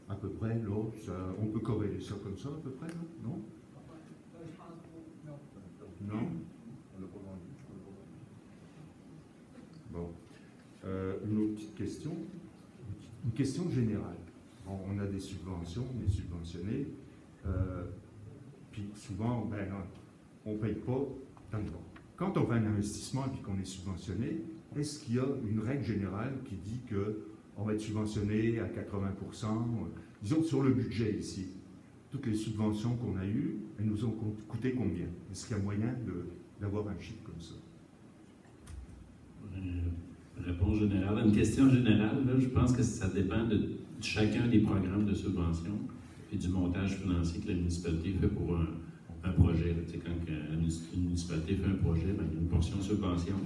À peu près, là, on peut corréler ça comme ça, à peu près, là, non? Non? Bon. Une autre petite question. Une question générale. Bon, on a des subventions, on est subventionné. Puis souvent, on ne paye pas dans le bon. Quand on fait un investissement et qu'on est subventionné, est-ce qu'il y a une règle générale qui dit qu'on va être subventionné à 80%? Disons que sur le budget ici, toutes les subventions qu'on a eues, elles nous ont coûté combien? Est-ce qu'il y a moyen d'avoir un chiffre comme ça? Réponse générale. Une question générale, là, je pense que ça dépend de chacun des programmes de subvention et du montage financier que la municipalité fait pour un projet. Quand municipalité fait un projet, ben, il y a une portion de subvention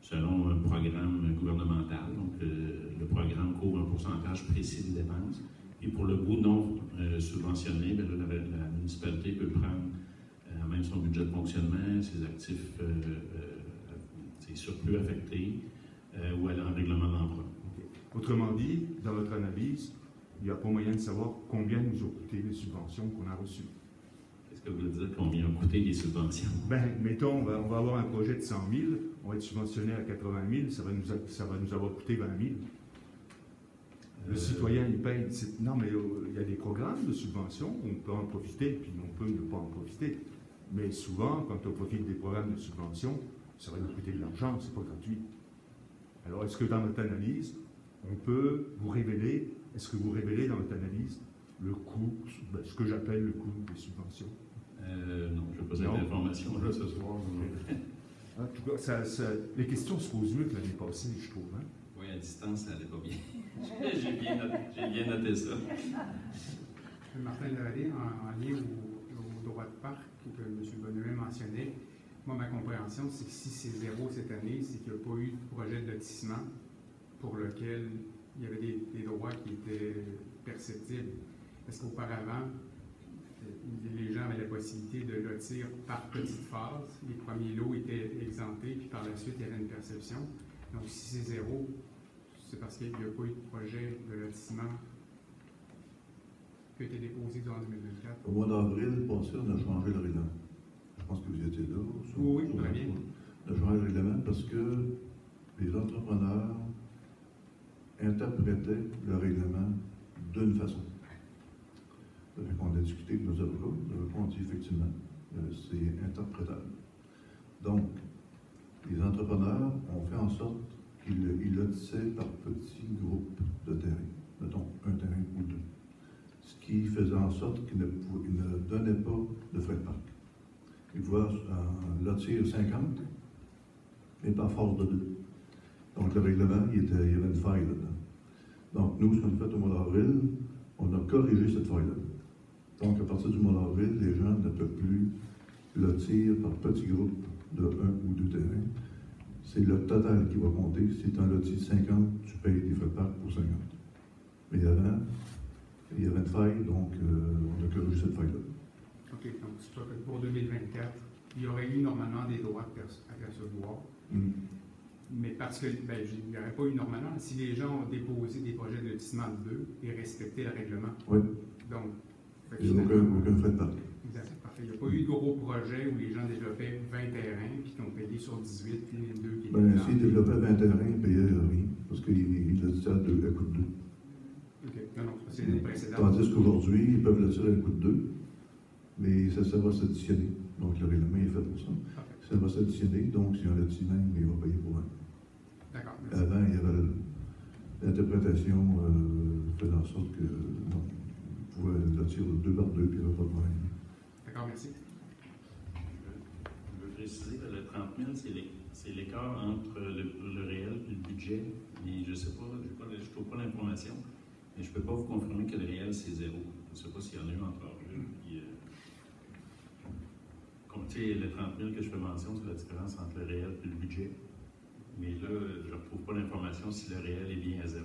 selon un programme gouvernemental. Donc, le programme couvre un pourcentage précis des dépenses. Et pour le bout non subventionné, bien, là, la municipalité peut prendre même son budget de fonctionnement, ses actifs, ses surplus affectés ou aller en règlement d'emprunt. Okay. Autrement dit, dans votre analyse, il n'y a pas moyen de savoir combien nous ont coûté les subventions qu'on a reçues. Qu'est-ce que vous voulez dire, combien ont coûté les subventions? Ben, mettons, on va avoir un projet de 100 000, on va être subventionné à 80 000, ça va nous avoir coûté 20 000. Le citoyen, il paye. Non, mais il y a des programmes de subvention, on peut en profiter, puis on peut ne pas en profiter. Mais souvent, quand on profite des programmes de subvention, ça va nous coûter de l'argent, c'est pas gratuit. Alors, est-ce que dans notre analyse, on peut vous révéler, est-ce que vous révélez dans votre analyse le coût, ce que j'appelle le coût des subventions? Non, je n'ai pas cette information-là ce soir. En tout cas, les questions se posent mieux que l'année passée, je trouve. Hein? Oui, à distance, ça n'allait pas bien. J'ai bien noté ça. Martin Lavallée, en lien au droit de parc que M. Bonnelet mentionnait, moi, ma compréhension, c'est que si c'est zéro cette année, c'est qu'il n'y a pas eu de projet de lotissement pour lequel il y avait des droits qui étaient perceptibles. Parce qu'auparavant, les gens avaient la possibilité de lotir par petite phase. Les premiers lots étaient exemptés, puis par la suite, il y avait une perception. Donc, si c'est zéro, c'est parce qu'il n'y a pas eu de projet de lotissement qui a été déposé durant 2024. Au mois d'avril passé, on a changé le règlement. Je pense que vous étiez là. Oui, très bien. On a changé le règlement parce que les entrepreneurs interprétaient le règlement d'une façon. Donc, on a discuté avec nos avocats. Les avocats ont dit effectivement, c'est interprétable. Donc, les entrepreneurs ont fait en sorte qu'ils lotissaient par petits groupes de terrain, mettons un terrain ou deux, ce qui faisait en sorte qu'ils ne donnaient pas de frais de parc. Ils pouvaient lotir 50, mais pas à force de 2. Donc le règlement, il y avait une faille là-dedans. Donc nous, ce qu'on a fait au mois d'avril, on a corrigé cette faille-là. Donc à partir du mois d'avril, les gens ne peuvent plus lotir par petits groupes de 1 ou 2 terrains. C'est le total qui va compter. Si tu en lotis 50, tu payes des frais de parc pour 50. Mais avant, il y avait une faille, donc on a corrigé cette faille-là. OK, donc c'est sûr que pour 2024, il y aurait eu normalement des droits à percevoir. Mais parce que, ben, il n'y aurait pas eu normalement, si les gens ont déposé des projets de lotissement de 2 et respecté le règlement. Oui. Donc, il n'y a aucun frais de parc. Exact, parfait. Il n'y a pas eu de gros projets où les gens développaient 20 terrains puis qui ont payé sur 18 puis les 2 qui étaient Ben, s'ils développaient 20 terrains, ils payaient rien, parce qu'ils lotissaient à coût de 2. OK, non, c'est les précédents. Tandis qu'aujourd'hui, ils peuvent lotir à coût de 2, mais ça va s'additionner. Donc, le règlement est fait pour ça. Okay. Ça va s'additionner, donc si on lotit même, il va payer pour 1. D'accord, merci. Avant, il y avait l'interprétation faisait en sorte que non, on pouvait lotir 2 par 2, puis il n'y avait pas de problème. D'accord, merci. Je veux préciser que le 30 000, c'est l'écart entre le réel et le budget. Mais je ne sais pas, je ne trouve pas l'information, mais je ne peux pas vous confirmer que le réel, c'est 0. Je ne sais pas s'il y en a eu entre eux. Le 30 000 que je fais mention, c'est la différence entre le réel et le budget. Mais là, je ne retrouve pas l'information si le réel est bien à 0.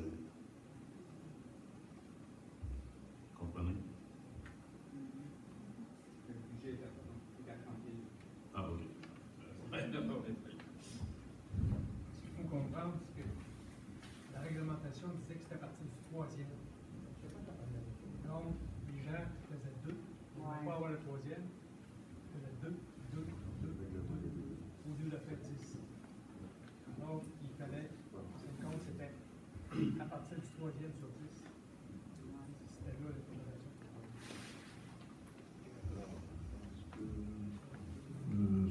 Vous comprenez? Le budget est à 30 000. Ah, OK. Ce qu'il faut comprendre, c'est que la réglementation disait que c'était à partir du 3e. Donc, les gens faisaient 2. Pour ne pas avoir le 3e, ils faisaient 2, au lieu de faire 10. Donc, il fallait, c'est compte, c'était à partir du 3e sur 10. C'était là la fondation.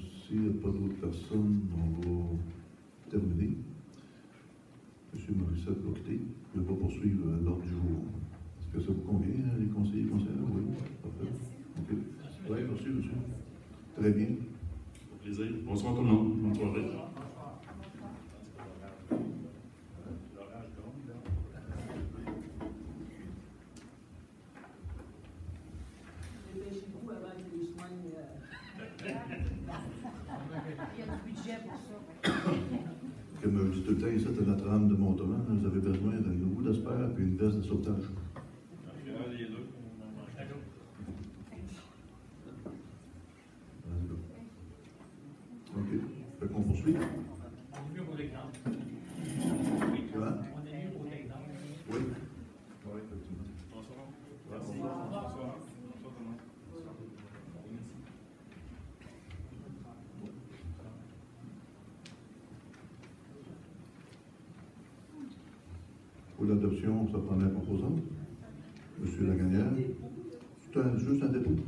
S'il n'y a pas d'autres personnes, on va terminer. M. Morissette va quitter. Je ne vais pas poursuivre l'ordre du jour. Est-ce que ça vous convient, les conseillers, conseillères? Oui, parfait. OK. Oui, merci, monsieur. Très bien. Au plaisir. Bonsoir tout le monde. Bonne soirée. Dépêchez-vous avant que les chemins... Comme je dis tout le temps, ici, c'est notre âme de montement. Vous avez besoin d'un roue d'espère et une veste de sauvetage. OK. Fait qu'on poursuit. On est mieux pour l'exemple. Comment? On est mieux pour l'exemple. Oui. Oui, effectivement. Bonsoir. Pour l'adoption, ça prendrait un composant. Monsieur Lagagnère. Juste un dépôt. Oui.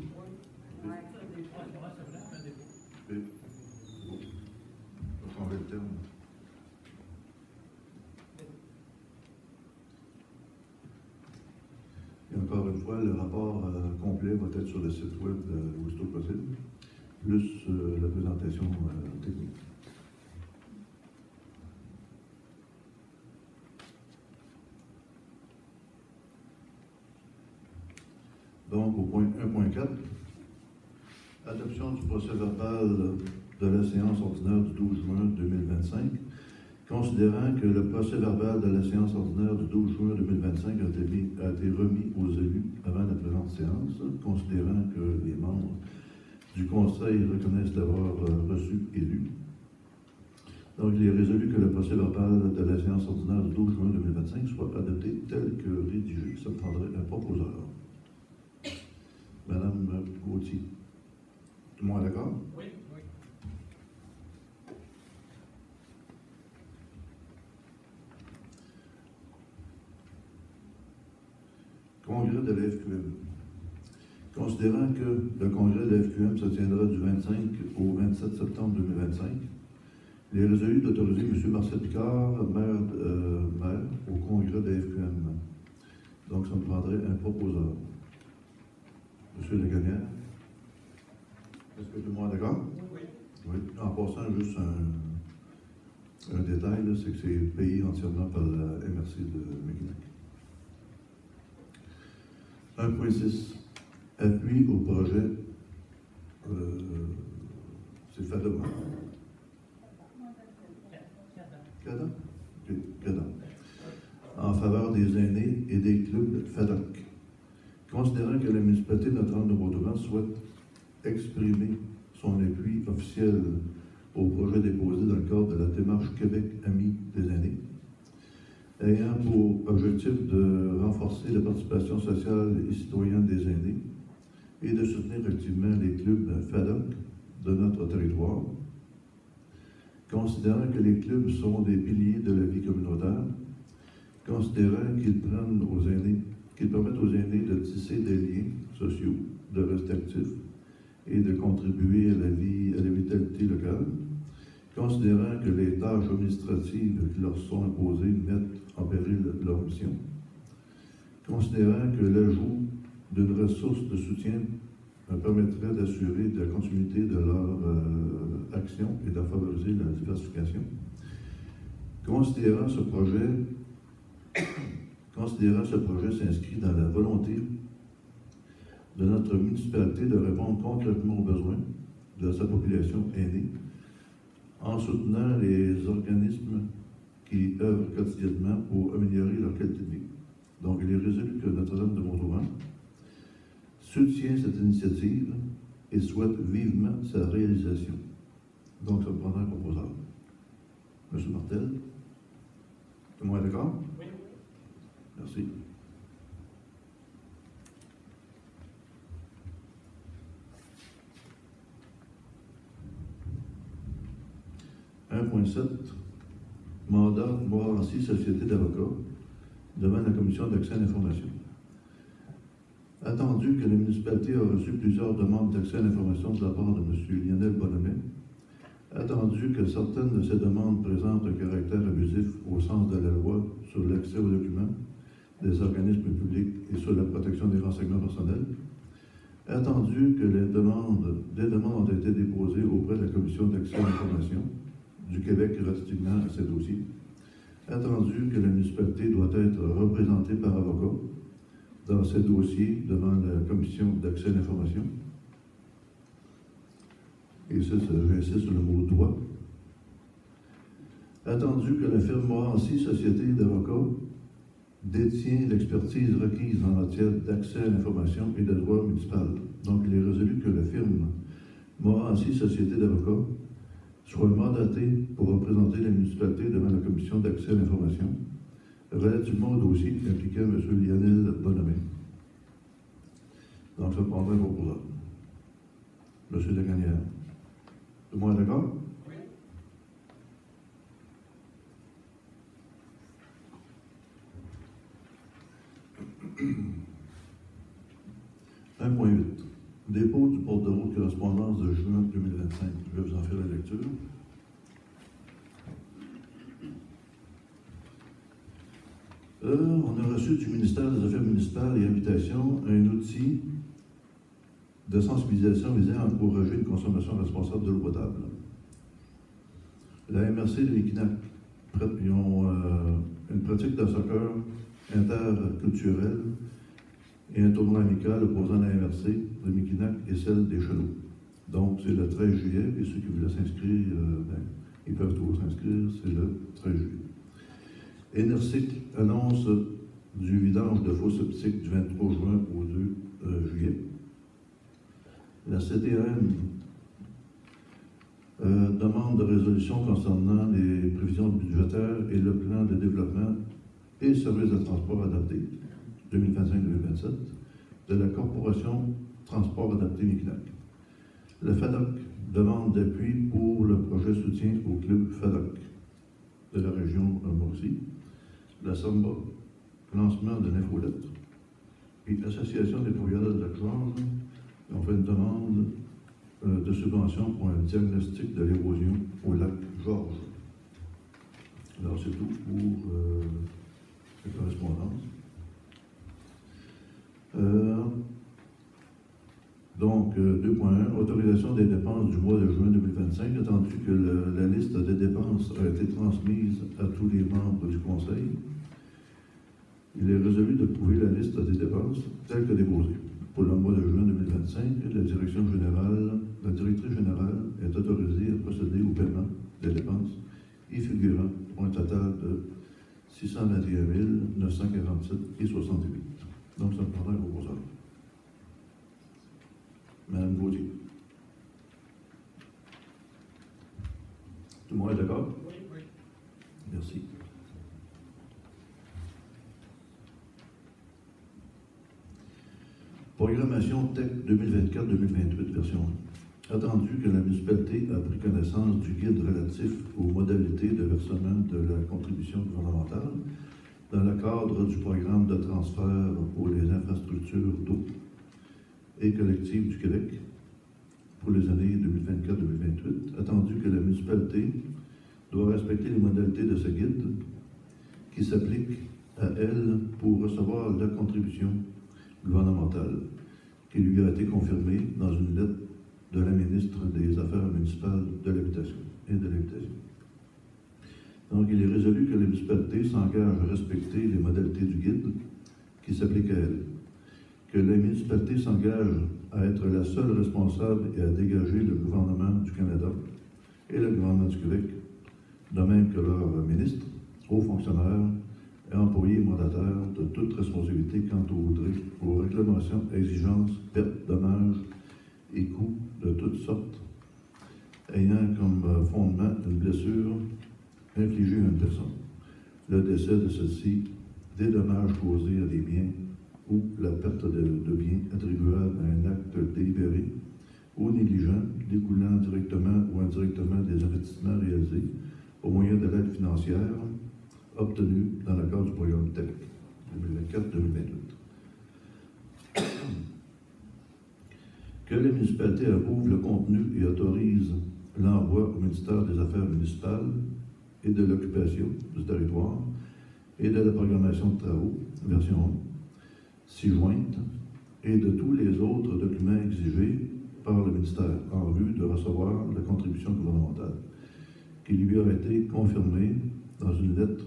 Bon. On va changer le terme. Et encore une fois, le rapport complet va être sur le site web aussitôt possible, plus la présentation technique. Donc, au point 1.4, adoption du procès-verbal de la séance ordinaire du 12 juin 2025, considérant que le procès-verbal de la séance ordinaire du 12 juin 2025 a été remis aux élus avant la présente séance, considérant que les membres du Conseil reconnaissent l'avoir reçu et lu. Donc, il est résolu que le procès-verbal de la séance ordinaire du 12 juin 2025 soit adopté tel que rédigé. Ça prendrait un proposeur. Madame Gauthier. Tout le monde est d'accord? Oui. Congrès de la FQM. Considérant que le congrès de la FQM se tiendra du 25 au 27 septembre 2025, il est résolu d'autoriser M. Marcel Picard, maire, au congrès de la FQM. Donc, ça me prendrait un proposeur. Monsieur Lagagnère. Est-ce que tout le monde est d'accord? Oui. Oui. En passant, juste un détail, c'est que c'est payé entièrement par la MRC de Méquinac. 1.6. Appui au projet. C'est FADOC. CADA? OK, CADA. En faveur des aînés et des clubs FADOC. Considérant que la municipalité de Notre-Dame-de-Beaudeval souhaite exprimer son appui officiel au projet déposé dans le cadre de la démarche Québec Amis des aînés, ayant pour objectif de renforcer la participation sociale et citoyenne des aînés et de soutenir activement les clubs FADOC de notre territoire, considérant que les clubs sont des piliers de la vie communautaire, considérant qu'ils permettent aux aînés de tisser des liens sociaux, de rester actifs et de contribuer à la vitalité locale, considérant que les tâches administratives qui leur sont imposées mettent en péril leur mission, considérant que l'ajout d'une ressource de soutien permettrait d'assurer la continuité de leur action et de favoriser la diversification, considérant ce projet s'inscrit dans la volonté de notre municipalité de répondre concrètement aux besoins de sa population aînée en soutenant les organismes qui œuvrent quotidiennement pour améliorer leur qualité de vie. Donc, il est résolu que Notre-Dame-de-Beaudeval soutient cette initiative et souhaite vivement sa réalisation. Donc, ça me prendra un proposeur. M. Martel, tout le monde est d'accord? Oui. Merci. « 1.7. Mandat Montmorency, Société d'avocats, devant la Commission d'accès à l'information. Attendu que la municipalité a reçu plusieurs demandes d'accès à l'information de la part de M. Lionel Bonhomet, attendu que certaines de ces demandes présentent un caractère abusif au sens de la loi sur l'accès aux documents des organismes publics et sur la protection des renseignements personnels, attendu que des demandes ont été déposées auprès de la Commission d'accès à l'information du Québec relativement à ces dossiers, attendu que la municipalité doit être représentée par avocat dans ces dossiers devant la Commission d'accès à l'information. Et ça, j'insiste sur le mot « doit ». Attendu que la firme Morancy Société d'avocats détient l'expertise requise en matière d'accès à l'information et de droit municipal. Donc, il est résolu que la firme Morancy Société d'avocats soit mandatée pour représenter la municipalité devant la commission d'accès à l'information relativement au dossier impliquant M. Lionel Bonhomet. Donc, ça prendrait un proposant. M. Laganière. Tout le monde est d'accord? Oui. 1.8. Dépôt du porte-de-route de correspondance de juin 2025. Je vais vous en faire la lecture. On a reçu du ministère des Affaires municipales et Habitations un outil de sensibilisation visant à encourager une consommation responsable de l'eau potable. La MRC de Mekinac, ils ont une pratique de soccer interculturelle et un tournoi amical opposant la MRC de Mekinac et celle des Chenaux. Donc, c'est le 13 juillet, et ceux qui voulaient s'inscrire, ils peuvent toujours s'inscrire, c'est le 13 juillet. Enersic annonce du vidange de fosses optiques du 23 juin au 2 juillet. La CTM demande de résolution concernant les prévisions budgétaires et le plan de développement et services de transport adapté 2025-2027 de la Corporation Transport adapté Mekinac. Le FADOC demande d'appui pour le projet soutien au club FADOC de la région Mauricie. La SAMBA, lancement de l'infolettre. Et l'Association des propriétaires de la Georges ont fait une demande de subvention pour un diagnostic de l'érosion au lac Georges. Alors, c'est tout pour la correspondance. Donc, 2.1, autorisation des dépenses du mois de juin 2025, attendu que la liste des dépenses a été transmise à tous les membres du Conseil. Il est résolu de prouver la liste des dépenses telle que déposée. Pour le mois de juin 2025, la directrice générale est autorisée à procéder au paiement des dépenses y figurant pour un total de 621 947,68. Donc, ça me prendra un proposal. Madame Gauthier. Tout le monde est d'accord? Oui, oui. Merci. Programmation TEC 2024-2028, version 1. Attendu que la municipalité a pris connaissance du guide relatif aux modalités de versement de la contribution gouvernementale dans le cadre du programme de transfert pour les infrastructures d'eau et collectives du Québec pour les années 2024-2028, attendu que la municipalité doit respecter les modalités de ce guide qui s'applique à elle pour recevoir la contribution gouvernementale qui lui a été confirmée dans une lettre de la ministre des Affaires municipales de l'Habitation et de l'Habitation. Donc, il est résolu que la municipalité s'engage à respecter les modalités du guide qui s'appliquent à elle, que la municipalité s'engage à être la seule responsable et à dégager le gouvernement du Canada et le gouvernement du Québec, de même que leurs ministres, hauts fonctionnaires et employés mandataires de toute responsabilité quant aux réclamations, exigences, pertes, dommages et coûts de toutes sortes, ayant comme fondement une blessure infligée à une personne, le décès de celle-ci, des dommages causés à des biens ou la perte de biens attribuables à un acte délibéré ou négligent découlant directement ou indirectement des investissements réalisés au moyen de l'aide financière obtenue dans le cadre du programme TEC 2024-2028. Que les municipalités approuvent le contenu et autorisent l'envoi au ministère des Affaires municipales et de l'occupation du territoire et de la programmation de travaux, version 1, ci-jointe, et de tous les autres documents exigés par le ministère en vue de recevoir la contribution gouvernementale, qui lui a été confirmée dans une lettre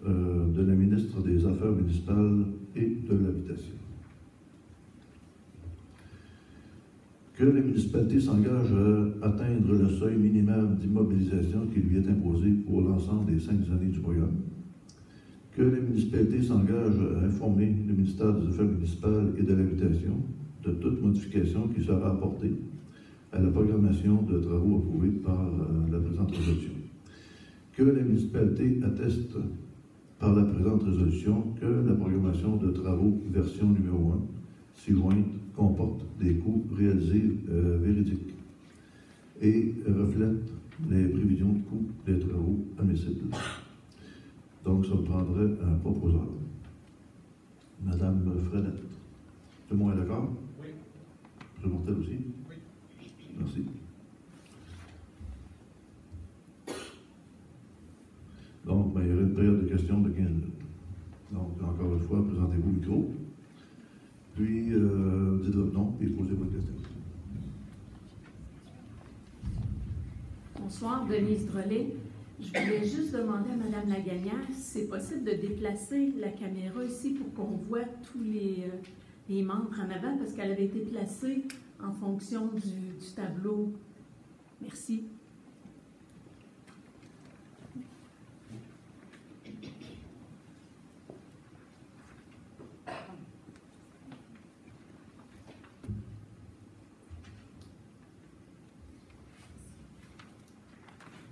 de la ministre des Affaires municipales et de l'Habitation. Que la municipalité s'engage à atteindre le seuil minimal d'immobilisation qui lui est imposé pour l'ensemble des 5 années du programme. Que la municipalité s'engage à informer le ministère des Affaires municipales et de l'Habitation de toute modification qui sera apportée à la programmation de travaux approuvés par la présente résolution. Que la municipalité atteste par la présente résolution que la programmation de travaux version numéro 1 ci-jointe comporte des coûts réalisés véridiques et reflète les prévisions de coûts des travaux admissibles. Donc, ça prendrait un proposeur. Madame Frenette. Tout le monde est d'accord? Oui. M. Mortel aussi? Oui. Merci. Donc, il y aurait une période de questions de 15 minutes. Donc, encore une fois, présentez-vous au micro. Puis, dites votre nom et posez votre question. Bonsoir, Denise Drolet. Je voulais juste demander à Mme Lagagnère si c'est possible de déplacer la caméra ici pour qu'on voit tous les membres en avant, parce qu'elle avait été placée en fonction du tableau. Merci.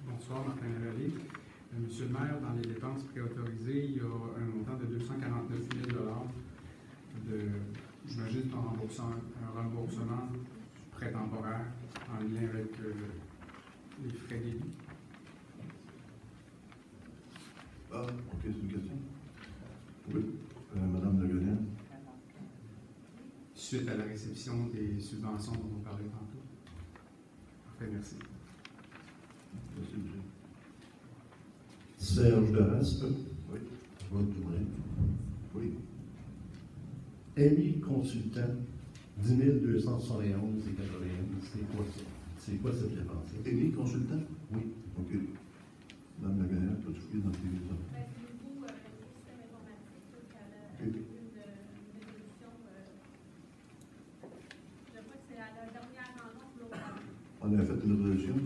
Bonsoir, Martin Lavallée. Monsieur le maire, dans les dépenses préautorisées, il y a un montant de 249 000 j'imagine, un remboursement prêt temporaire en lien avec les frais d'élu. Ah, OK, c'est une question. Oui. Madame Lagagnère. Suite à la réception des subventions dont on parlait tantôt. Parfait, merci. Merci, monsieur. Serge Daraspe. Oui. Votre tournée. Oui. Élie Consultant, 10 271 et 81. C'est quoi ça? C'est quoi cette dépense? Élie Consultant? Oui. OK. Madame Lagagnère, tu as fouillé dans tes livres? C'est beaucoup le système informatique. OK. Une résolution. Je crois que c'est à la dernière annonce de l'autre. On a fait une résolution?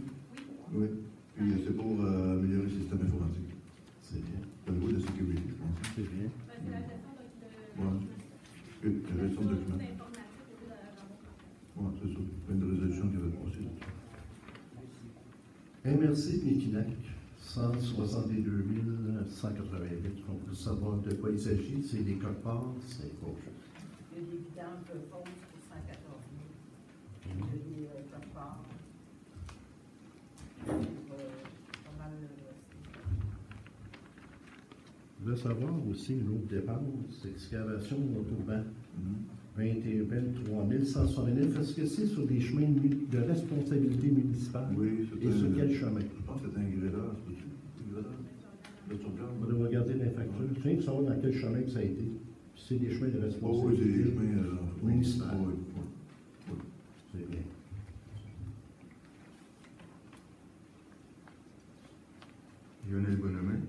Oui. Oui. Puis c'est pour améliorer le système informatique. C'est bien. Au niveau de la sécurité, je pense. C'est bien. C'est la gestion de Oui. La gestion de documents. Oui, c'est ça. Une résolution qui avait passé là-dessus. MRC Pékinac, 162 188. On peut savoir de quoi il s'agit. C'est des codes-parts, c'est quoi? Il y a des vidanges de fausses pour 114 000. Il y a des codes-parts. Pas mal. Je veux savoir aussi une autre dépense, excavation d'autobahn, 23 169. Est-ce que c'est sur des chemins de responsabilité municipale? Oui, et sur quel chemin? Je pense que c'est un grélage, c'est-tu? Un grélage? Là, tu regardes? On va regarder les factures. Je viens de savoir dans quel chemin que ça a été. C'est des chemins de Oh, oui, responsabilité c'est des chemins municipaux. Oui, oui. C'est bien. Lionel Bonhomme.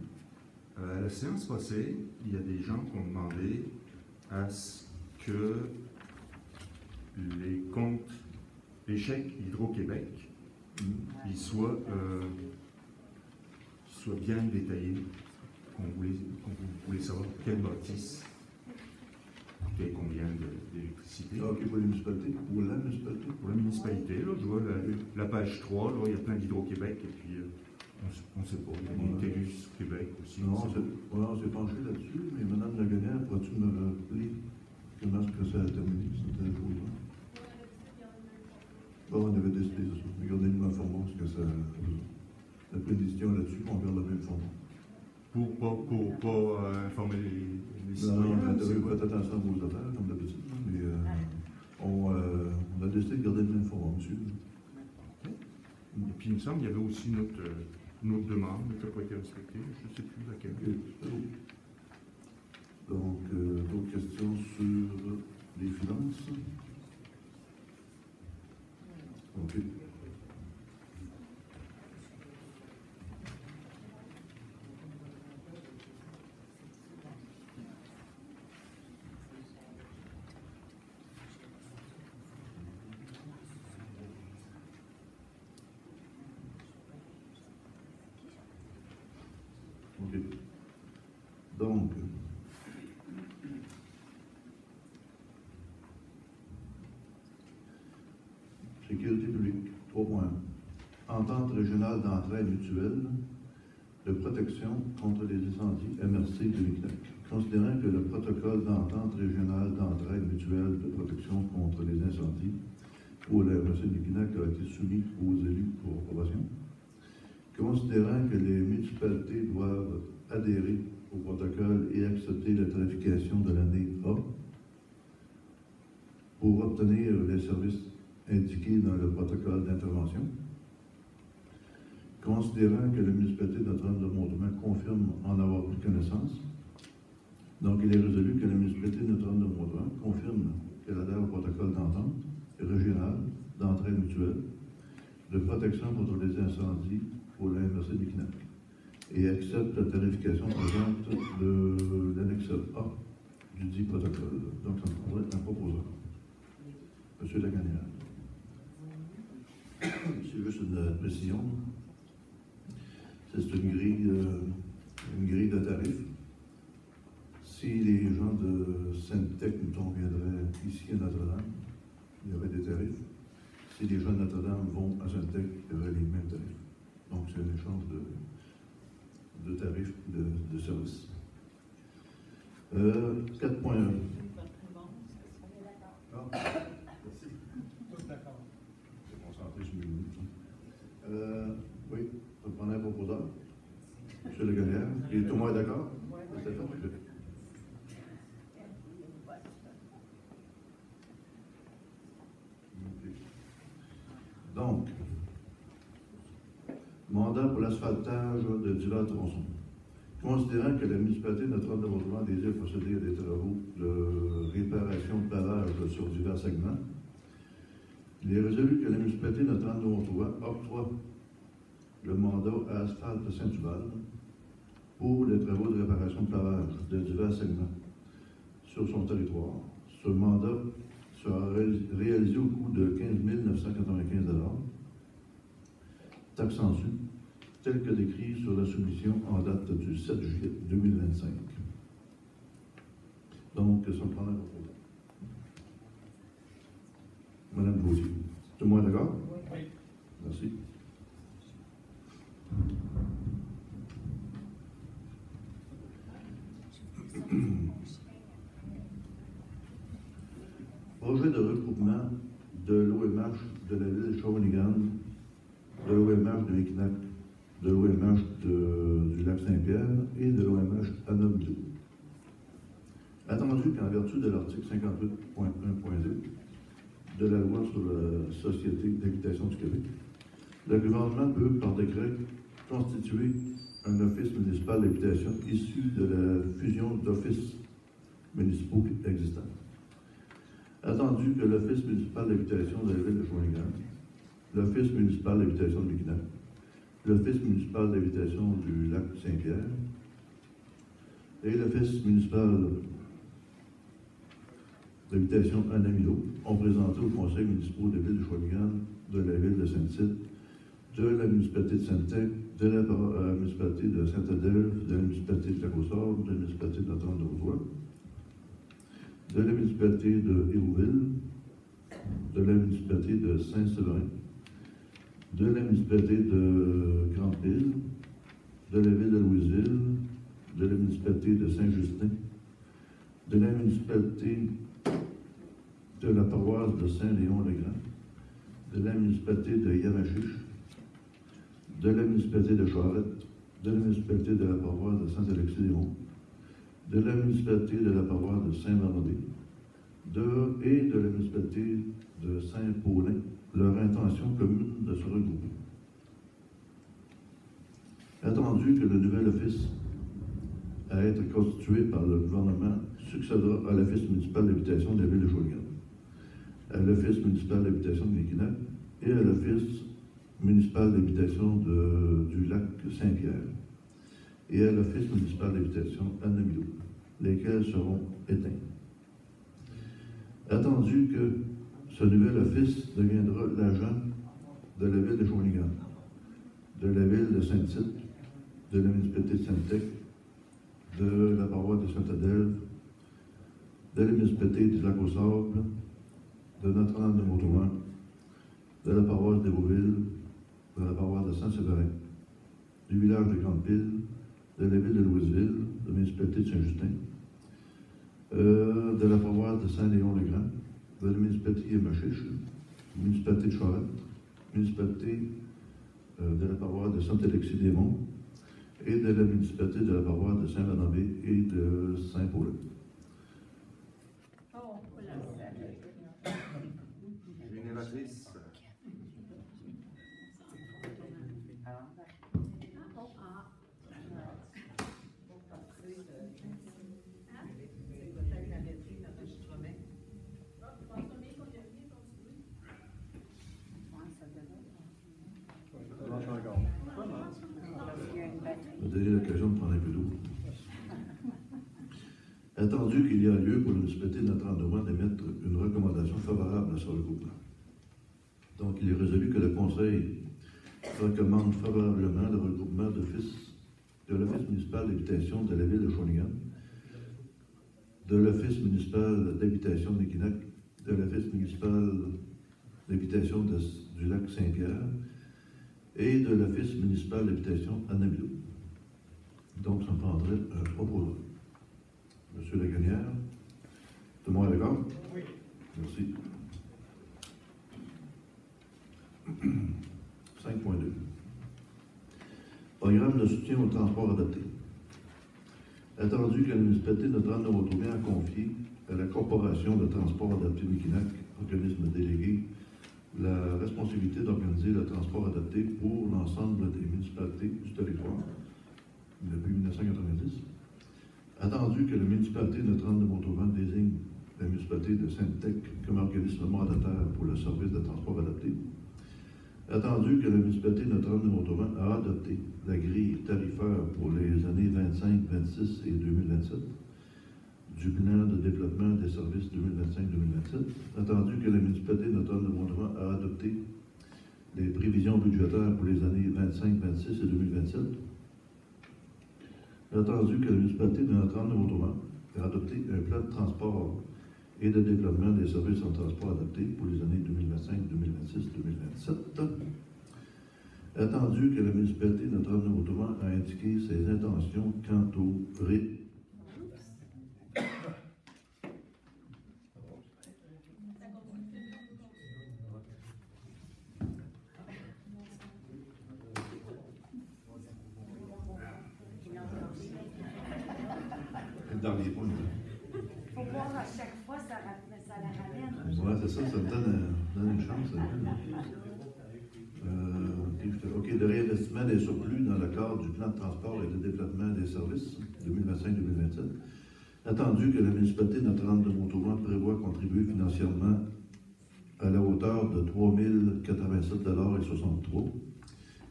À la séance passée, il y a des gens qui ont demandé à ce que les comptes, les chèques Hydro-Québec, ils soient bien détaillés. Qu'on voulait savoir quelle bâtisse coûtait combien d'électricité. Ah, OK, pour les municipalités? Pour la municipalité? Pour la municipalité, là, je vois la page 3, là, il y a plein d'Hydro-Québec, et puis on ne sait pas, il y a des TELUS Québec aussi. Non, on s'est penché là-dessus, mais Mme Lagagnère, pourrais-tu me rappeler comment est-ce que ça a terminé, cette chose-là? Bon, on avait décidé de ça. Regardez le même format, parce que ça. On a pris une décision là-dessus, on garde le même format. Pour pas informer les citoyens. Non, faites attention à vos affaires, comme d'habitude. Mais on a décidé de garder le même format, monsieur. Et puis il me semble qu'il y avait aussi une autre demande qui n'a pas été respectée. Je ne sais plus laquelle. Donc, d'autres questions sur les finances? OK. OK. Donc, sécurité publique, 3 points. Entente régionale d'entraide mutuelle de protection contre les incendies, MRC de l'ICNAC. Considérant que le protocole d'entente régionale d'entraide mutuelle de protection contre les incendies pour la MRC de l'ICNAC a été soumis aux élus pour approbation. Considérant que les municipalités doivent adhérer au protocole et accepter la tarification de l'année A pour obtenir les services indiqués dans le protocole d'intervention. Considérant que la municipalité de Notre-Dame-de-Montrement confirme en avoir pris connaissance, donc il est résolu que la municipalité de Notre-Dame-de-Montrement confirme qu'elle adhère au protocole d'entente régionale d'entraide mutuelle de protection contre les incendies pour la MRC du CNAC et accepte la tarification présente de l'annexe A du dit protocole. Donc, ça me prendrait un proposeur. Monsieur Lagagnère. C'est juste une précision. C'est une grille de tarifs. Si les gens de Sainte-Tech, nous viendraient ici à Notre-Dame, il y aurait des tarifs. Si les gens de Notre-Dame vont à Sainte-Tech, il y aurait les mêmes tarifs. Donc, c'est un échange de tarifs de services. 4.1. Ah, merci. Tous d'accord. C'est concentré sur mes minutes. Oui, on va prendre un proposeur. Monsieur Le Gallière. Et tout le monde est d'accord? Oui. Donc, mandat pour l'asphaltage de divers tronçons. Considérant que la municipalité de Notre-Dame-de-Montrement désire procéder à des travaux de réparation de pavage sur divers segments, il est résolu que la municipalité de Notre-Dame-de-Montrement octroie le mandat à Asphalte Saint-Uval pour les travaux de réparation de pavage de divers segments sur son territoire. Ce mandat sera réalisé au coût de 15 995 $, taxe en su, tel que décrit sur la soumission en date du 7 juillet 2025. Donc, ça me prend un proposé. Madame Gauthier. Tout le monde est d'accord? Oui. Merci. Projet de regroupement de l'OMH de la ville de Shawinigan, de l'OMH de l'Équinac, de l'OMH du lac Saint-Pierre et de l'OMH Anobidou. Attendu qu'en vertu de l'article 58.1.2 de la loi sur la Société d'habitation du Québec, le gouvernement peut, par décret, constituer un office municipal d'habitation issu de la fusion d'offices municipaux existants. Attendu que l'Office municipal d'habitation de la ville de Shawinigan, l'Office municipal d'habitation de l'Équinac, l'Office municipal d'habitation du lac Saint-Pierre et l'Office municipal d'habitation Anamilo ont présenté au Conseil municipal de ville de Shawinigan, de la ville de Sainte-Tite, de la municipalité de Sainte-Tech, de la municipalité de Saint-Adèle, de la municipalité de Lac-aux-Sorts, de la municipalité de Notre-Dame-de-Rozoy, de la municipalité de Hérouville, de la municipalité de Saint-Séverin, de la municipalité de Grande-Ville, de la ville de Louisville, de la municipalité de Saint-Justin, de la municipalité de la paroisse de Saint-Léon-le-Grand, de la municipalité de Yamachiche, de la municipalité de Charette, de la municipalité de la paroisse de Saint-Alexis-des-Monts, de la municipalité de la paroisse de Saint-Bernardin, et de la municipalité de Saint-Paulin, leur intention commune de se regrouper. Attendu que le nouvel office à être constitué par le gouvernement succédera à l'Office municipal d'habitation de la ville de Shawinigan, à l'Office municipal d'habitation de l'Équinac et à l'Office municipal d'habitation du lac Saint-Pierre et à l'Office municipal d'habitation Anamilo, lesquels seront éteints. Attendu que ce nouvel office deviendra l'agent de la ville de Shawinigan, de la ville de Sainte-Tite, de la municipalité de Sainte-Tech, de la paroisse de Sainte-Adèle, de la municipalité du Lac-aux-Sables, de Notre-Dame-de-Montauban, de la paroisse d'Hérouville, de la paroisse de Saint-Séverin, du village de Grande-Pile, de la ville de Louisville, de la municipalité de Saint-Justin, de la paroisse de Saint-Léon-le-Grand, de la municipalité de Machiche, municipalité de Charette, municipalité de la paroisse de Saint-Alexis-des-Monts et de la municipalité de la paroisse de Saint-Barnabé et de Saint-Paulin. Génératrice. Me donner l'occasion de prendre un peu d'eau. Attendu qu'il y a lieu pour la municipalité de Notre-Dame d'émettre une recommandation favorable à ce regroupement. Donc, il est résolu que le Conseil recommande favorablement le regroupement de l'Office municipal d'habitation de la ville de Shawinigan, de l'Office municipal d'habitation de Québec, de l'Office municipal d'habitation du lac Saint-Pierre et de l'Office municipal d'habitation à Nabilou. Donc, ça me prendrait un proposeur. Monsieur Lagonière, tout le monde est d'accord? Oui. Merci. 5.2. Programme de soutien au transport adapté. Attendu que la municipalité de Notre-Dame-de-Montauban a confié à la Corporation de transport adapté de Mikinak, organisme délégué, la responsabilité d'organiser le transport adapté pour l'ensemble des municipalités du territoire depuis 1990. Attendu que la municipalité de Notre-Dame-de-Montauban désigne la municipalité de Sainte-Tech comme organisme mandataire pour le service de transport adapté. Attendu que la municipalité de Notre-Dame-de-Montauban a adopté la grille tarifaire pour les années 25, 26 et 2027 du plan de développement des services 2025-2027. Attendu que la municipalité de Notre-Dame-de-Montauban a adopté les prévisions budgétaires pour les années 25, 26 et 2027. Attendu que la municipalité de Notre-Dame-de-Montauban a adopté un plan de transport et de développement des services en transport adapté pour les années 2025, 2026, 2027. Attendu que la municipalité de Notre-Dame-de-Montauban a indiqué ses intentions quant au dans les points. Il faut voir à chaque fois, ça la ramène. Oui, c'est ça, ça me donne une chance. OK, de réinvestissement des surplus dans le cadre du plan de transport et de développement des services 2025-2027. Attendu que la municipalité de Notre-Dame-de-Montauban prévoit contribuer financièrement à la hauteur de 3 087,63 $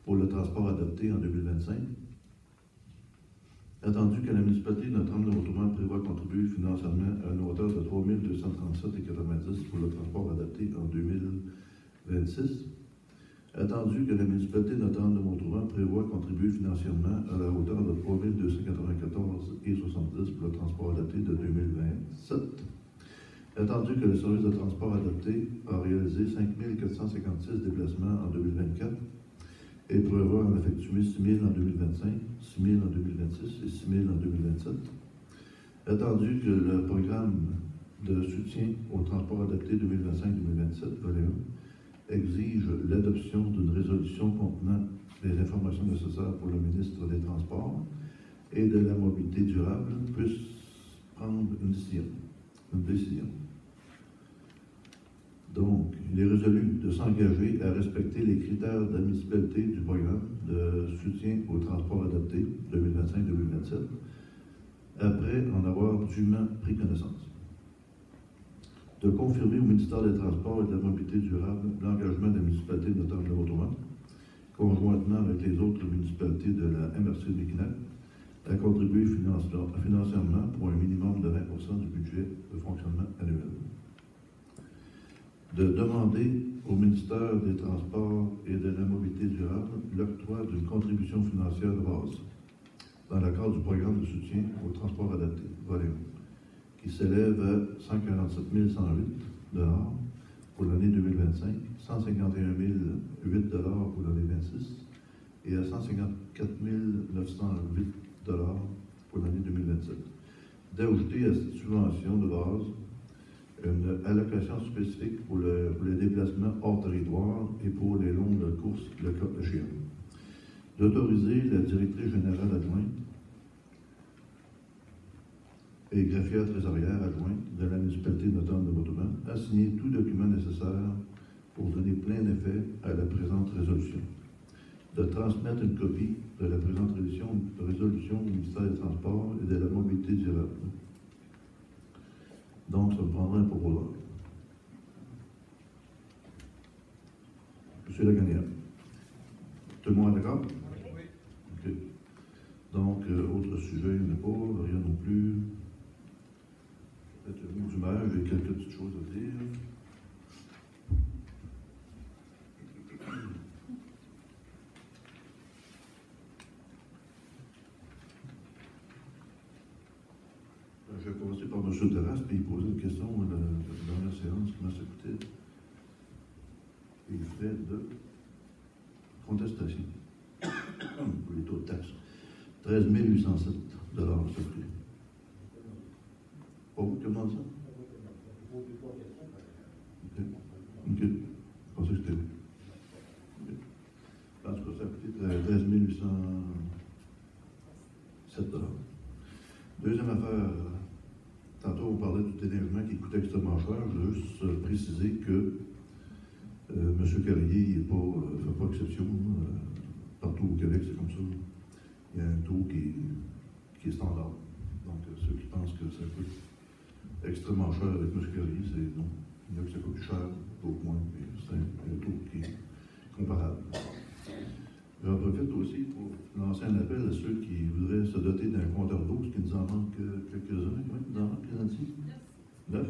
pour le transport adapté en 2025. Attendu que la municipalité de Notre-Dame-de-Montauban prévoit contribuer financièrement à une hauteur de 3 237,90 pour le transport adapté en 2026. Attendu que la municipalité de Notre-Dame-de-Montauban prévoit contribuer financièrement à la hauteur de 3 294,70 pour le transport adapté de 2027. Attendu que le service de transport adapté a réalisé 5 456 déplacements en 2024 et prévoit en effectuer 6 000 en 2025, 6 000 en 2026 et 6 000 en 2027. Attendu que le programme de soutien au transport adapté 2025-2027, volet 1, exige l'adoption d'une résolution contenant les informations nécessaires pour le ministre des Transports et de la Mobilité durable, puisse prendre une décision. Donc, il est résolu de s'engager à respecter les critères d'admissibilité du programme de soutien au transport adapté 2025-2027, après en avoir dûment pris connaissance. De confirmer au ministère des Transports et de la Mobilité durable l'engagement de la municipalité de Notre-Dame-de-Montauban, conjointement avec les autres municipalités de la MRC de Mikinak, à contribuer financièrement pour un minimum de 20% du budget de fonctionnement annuel. De demander au ministère des Transports et de la Mobilité durable l'octroi d'une contribution financière de base dans le cadre du programme de soutien au transport adapté, volet 1, qui s'élève à 147 108 pour l'année 2025, 151 008 pour l'année 26 et à 154 908 pour l'année 2027. D'ajouter à cette subvention de base une allocation spécifique pour les déplacements hors territoire et pour les longues courses le cas échéant. D'autoriser la directrice générale adjointe et greffière trésorière adjointe de la municipalité de Notre-Dame de Montauban à signer tout document nécessaire pour donner plein effet à la présente résolution. De transmettre une copie de la présente résolution au ministère des Transports et de la Mobilité durable. Donc, ça me prendra un proposeur. Monsieur Lagagnan. Tout le monde est d'accord? Oui. OK. Donc, autre sujet, il n'y en a pas, rien non plus. Peut-être le mot du maire, j'ai quelques petites choses à dire. Je vais commencer par M. Terrasse, puis il posait une question à la dernière séance, comment ça coûtait les frais de contestation pour les taux de taxes. 13 807 $, ce prix. Pas vous qui avez demandé ça? OK. OK. Je pensais que c'était vous. OK. En tout cas, ça a coûté 13 807 $. Deuxième affaire, tantôt on parlait du déneigement qui coûtait extrêmement cher. Je veux juste préciser que M. Carrier ne fait pas exception. Partout au Québec, c'est comme ça. Il y a un taux qui est standard. Donc, ceux qui pensent que ça coûte extrêmement cher avec M. Carrier, c'est non. Il y en a que ça coûte plus cher, d'autres moins, mais c'est un taux qui est comparable. J'en profite aussi pour lancer un appel à ceux qui voudraient se doter d'un compteur d'eau, parce qu'il nous en manque quelques-uns. Oui, il nous en manque, Nancy? 9.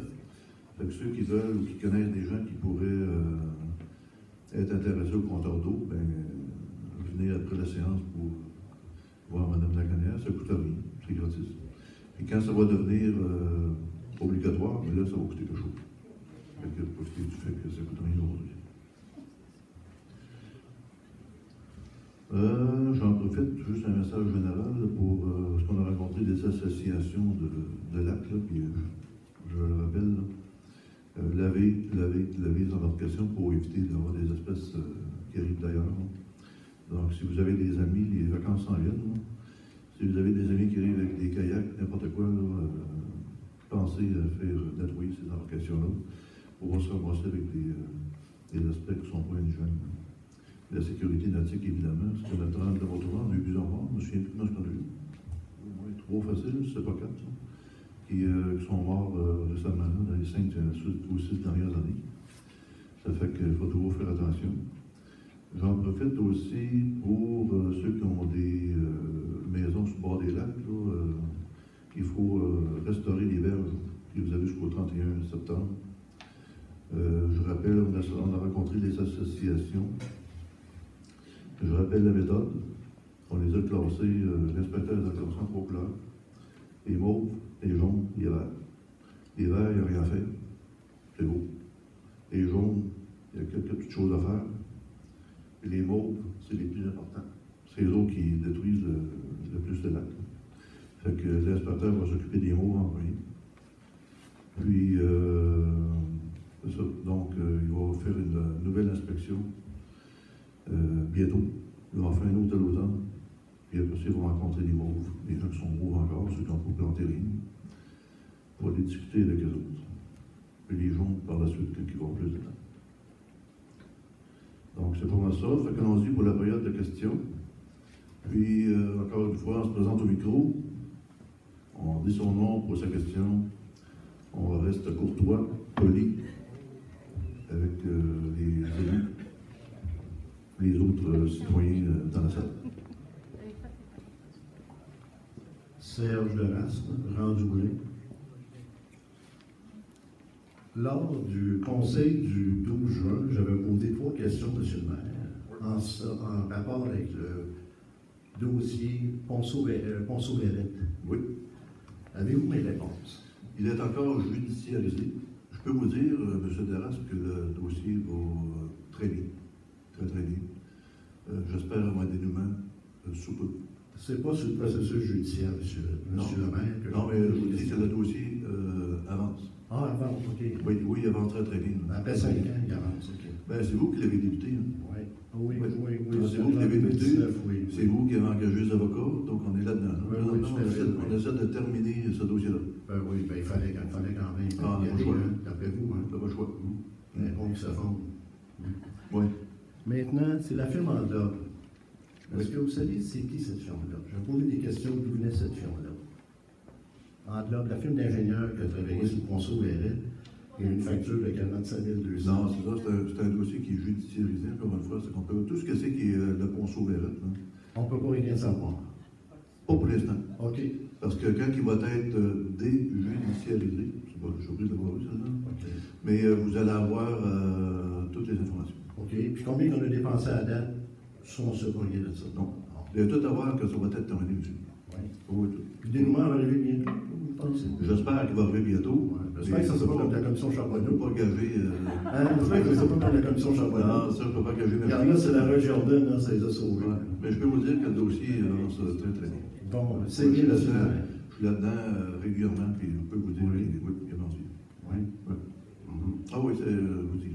Fait que ceux qui veulent ou qui connaissent des gens qui pourraient être intéressés au compteur d'eau, ben, venez après la séance pour voir Mme Lagagnan. Ça ne coûte rien, c'est gratis. Et quand ça va devenir obligatoire, mais là, ça va coûter quelque chose. Fait que profitez du fait que ça ne coûte rien aujourd'hui. J'en profite, juste un message général pour ce qu'on a rencontré des associations de lacs, là, puis je le rappelle, laver les embarcations pour éviter d'avoir des espèces qui arrivent d'ailleurs. Donc, si vous avez des amis, les vacances s'en viennent. Là. Si vous avez des amis qui arrivent avec des kayaks, n'importe quoi, là, pensez à faire nettoyer ces embarcations-là pour se ramasser avec des aspects qui ne sont pas indigènes. La sécurité nautique, évidemment, c'est que notre Notre-Dame de Montauban, on a eu plusieurs morts, je me souviens plus comment on a eu. Au moins 3 faciles, c'est pas 4, ça, qui sont morts récemment, là, dans les 5 ou 6 dernières années. Ça fait qu'il faut toujours faire attention. J'en profite aussi pour ceux qui ont des maisons sur le bord des lacs. Là, il faut restaurer les berges que vous avez jusqu'au 31 septembre. Je rappelle, on a rencontré des associations. Je rappelle la méthode. On les a classés, l'inspecteur les a classés en 3 couleurs. Les mauves, les jaunes, les verts. Les verts, il n'y a rien à faire. C'est beau. Les jaunes, il y a quelques petites choses à faire. Et les mauves, c'est les plus importants. C'est les autres qui détruisent le plus de lacs. Fait que l'inspecteur va s'occuper des mauves en premier. Puis, c'est ça. Donc, il va faire une nouvelle inspection bientôt. Il va faire un autre à l'automne. Puis après ça, ils vont rencontrer des mauves, des gens qui sont mauves encore, ceux qui n'ont pas planté rien. On va les discuter avec eux autres. Puis les jaunes, par la suite, qui vont plus de temps. Donc, c'est pas mal ça. Fait qu'allons-y pour la période de questions. Puis, encore une fois, on se présente au micro. On dit son nom, pose sa question. On reste courtois, poli, avec les élus, les autres citoyens dans la salle. Serge Lerasme, Randoulé. Lors du conseil du 12 juin, j'avais posé 3 questions, M. le maire, en rapport avec dossier Ponceau-Vérette. Oui. Avez-vous mes réponses? Il est encore judiciarisé. Je peux vous dire, M. Darras, que le dossier va très bien. Très, très bien. J'espère avoir un dénouement sous peu. C'est pas sur le processus judiciaire, monsieur le maire. Non, mais je vous dis que le dossier avance. Ah, avance, OK. Oui, oui, il avance très, très bien. Après 5 ans, il avance, OK. Ben, c'est vous qui l'avez débuté. Hein? Oui, C'est vous qui l'avez débuté. Oui. C'est vous qui avez engagé les avocats, donc on est là-dedans. Oui, tout à fait. On essaie de terminer ce dossier-là. Oui, il fallait quand même Ah, y aller, choix. d'après vous. On n'a pas le choix. Mais bon, ça fonde. Oui. Maintenant, c'est la firme en dehors. Est-ce que vous savez c'est qui cette firme-là? Je vais poser des questions d'où venait cette firme-là. En dehors de la firme d'ingénieur qui a travaillé sur le Ponceau-Vérette, il y a une facture de 45 200. Non, c'est ça, c'est un dossier qui est judiciarisé, encore une fois. C'est qu'on peut, tout ce que c'est qui est le Ponceau-Vérette. Hein. On ne peut pas rien savoir. Pas pour l'instant. OK. Parce que quand il va être déjudiciarisé, je suis obligé d'avoir eu ça, là. OK. Mais vous allez avoir toutes les informations. OK. Puis combien qu'on a dépensé à date sans se courrier de ça? Non. Vous allez tout avoir que ça va être terminé aussi. Oui. Oui, tout. Puis le dénouement va arriver bientôt, vous pensez? J'espère qu'il va arriver bientôt. Ouais. J'espère que ça ne sera pas comme la commission Je ne Charbonneau. peux pas gager. J'espère que ça ne sera pas comme la commission Charbonneau. Non, ça, je ne peux pas gager. Il y en a, c'est la Roche Jordan, là, ça les a sauvés. Ouais. Mais je peux vous dire que le dossier avance très, très bien. Bon, Je c'est suis bien là-dedans, là. je suis là-dedans régulièrement, puis je peux vous dire qu'il avance bien. Oui. Ouais. Ah oui, c'est vous dire.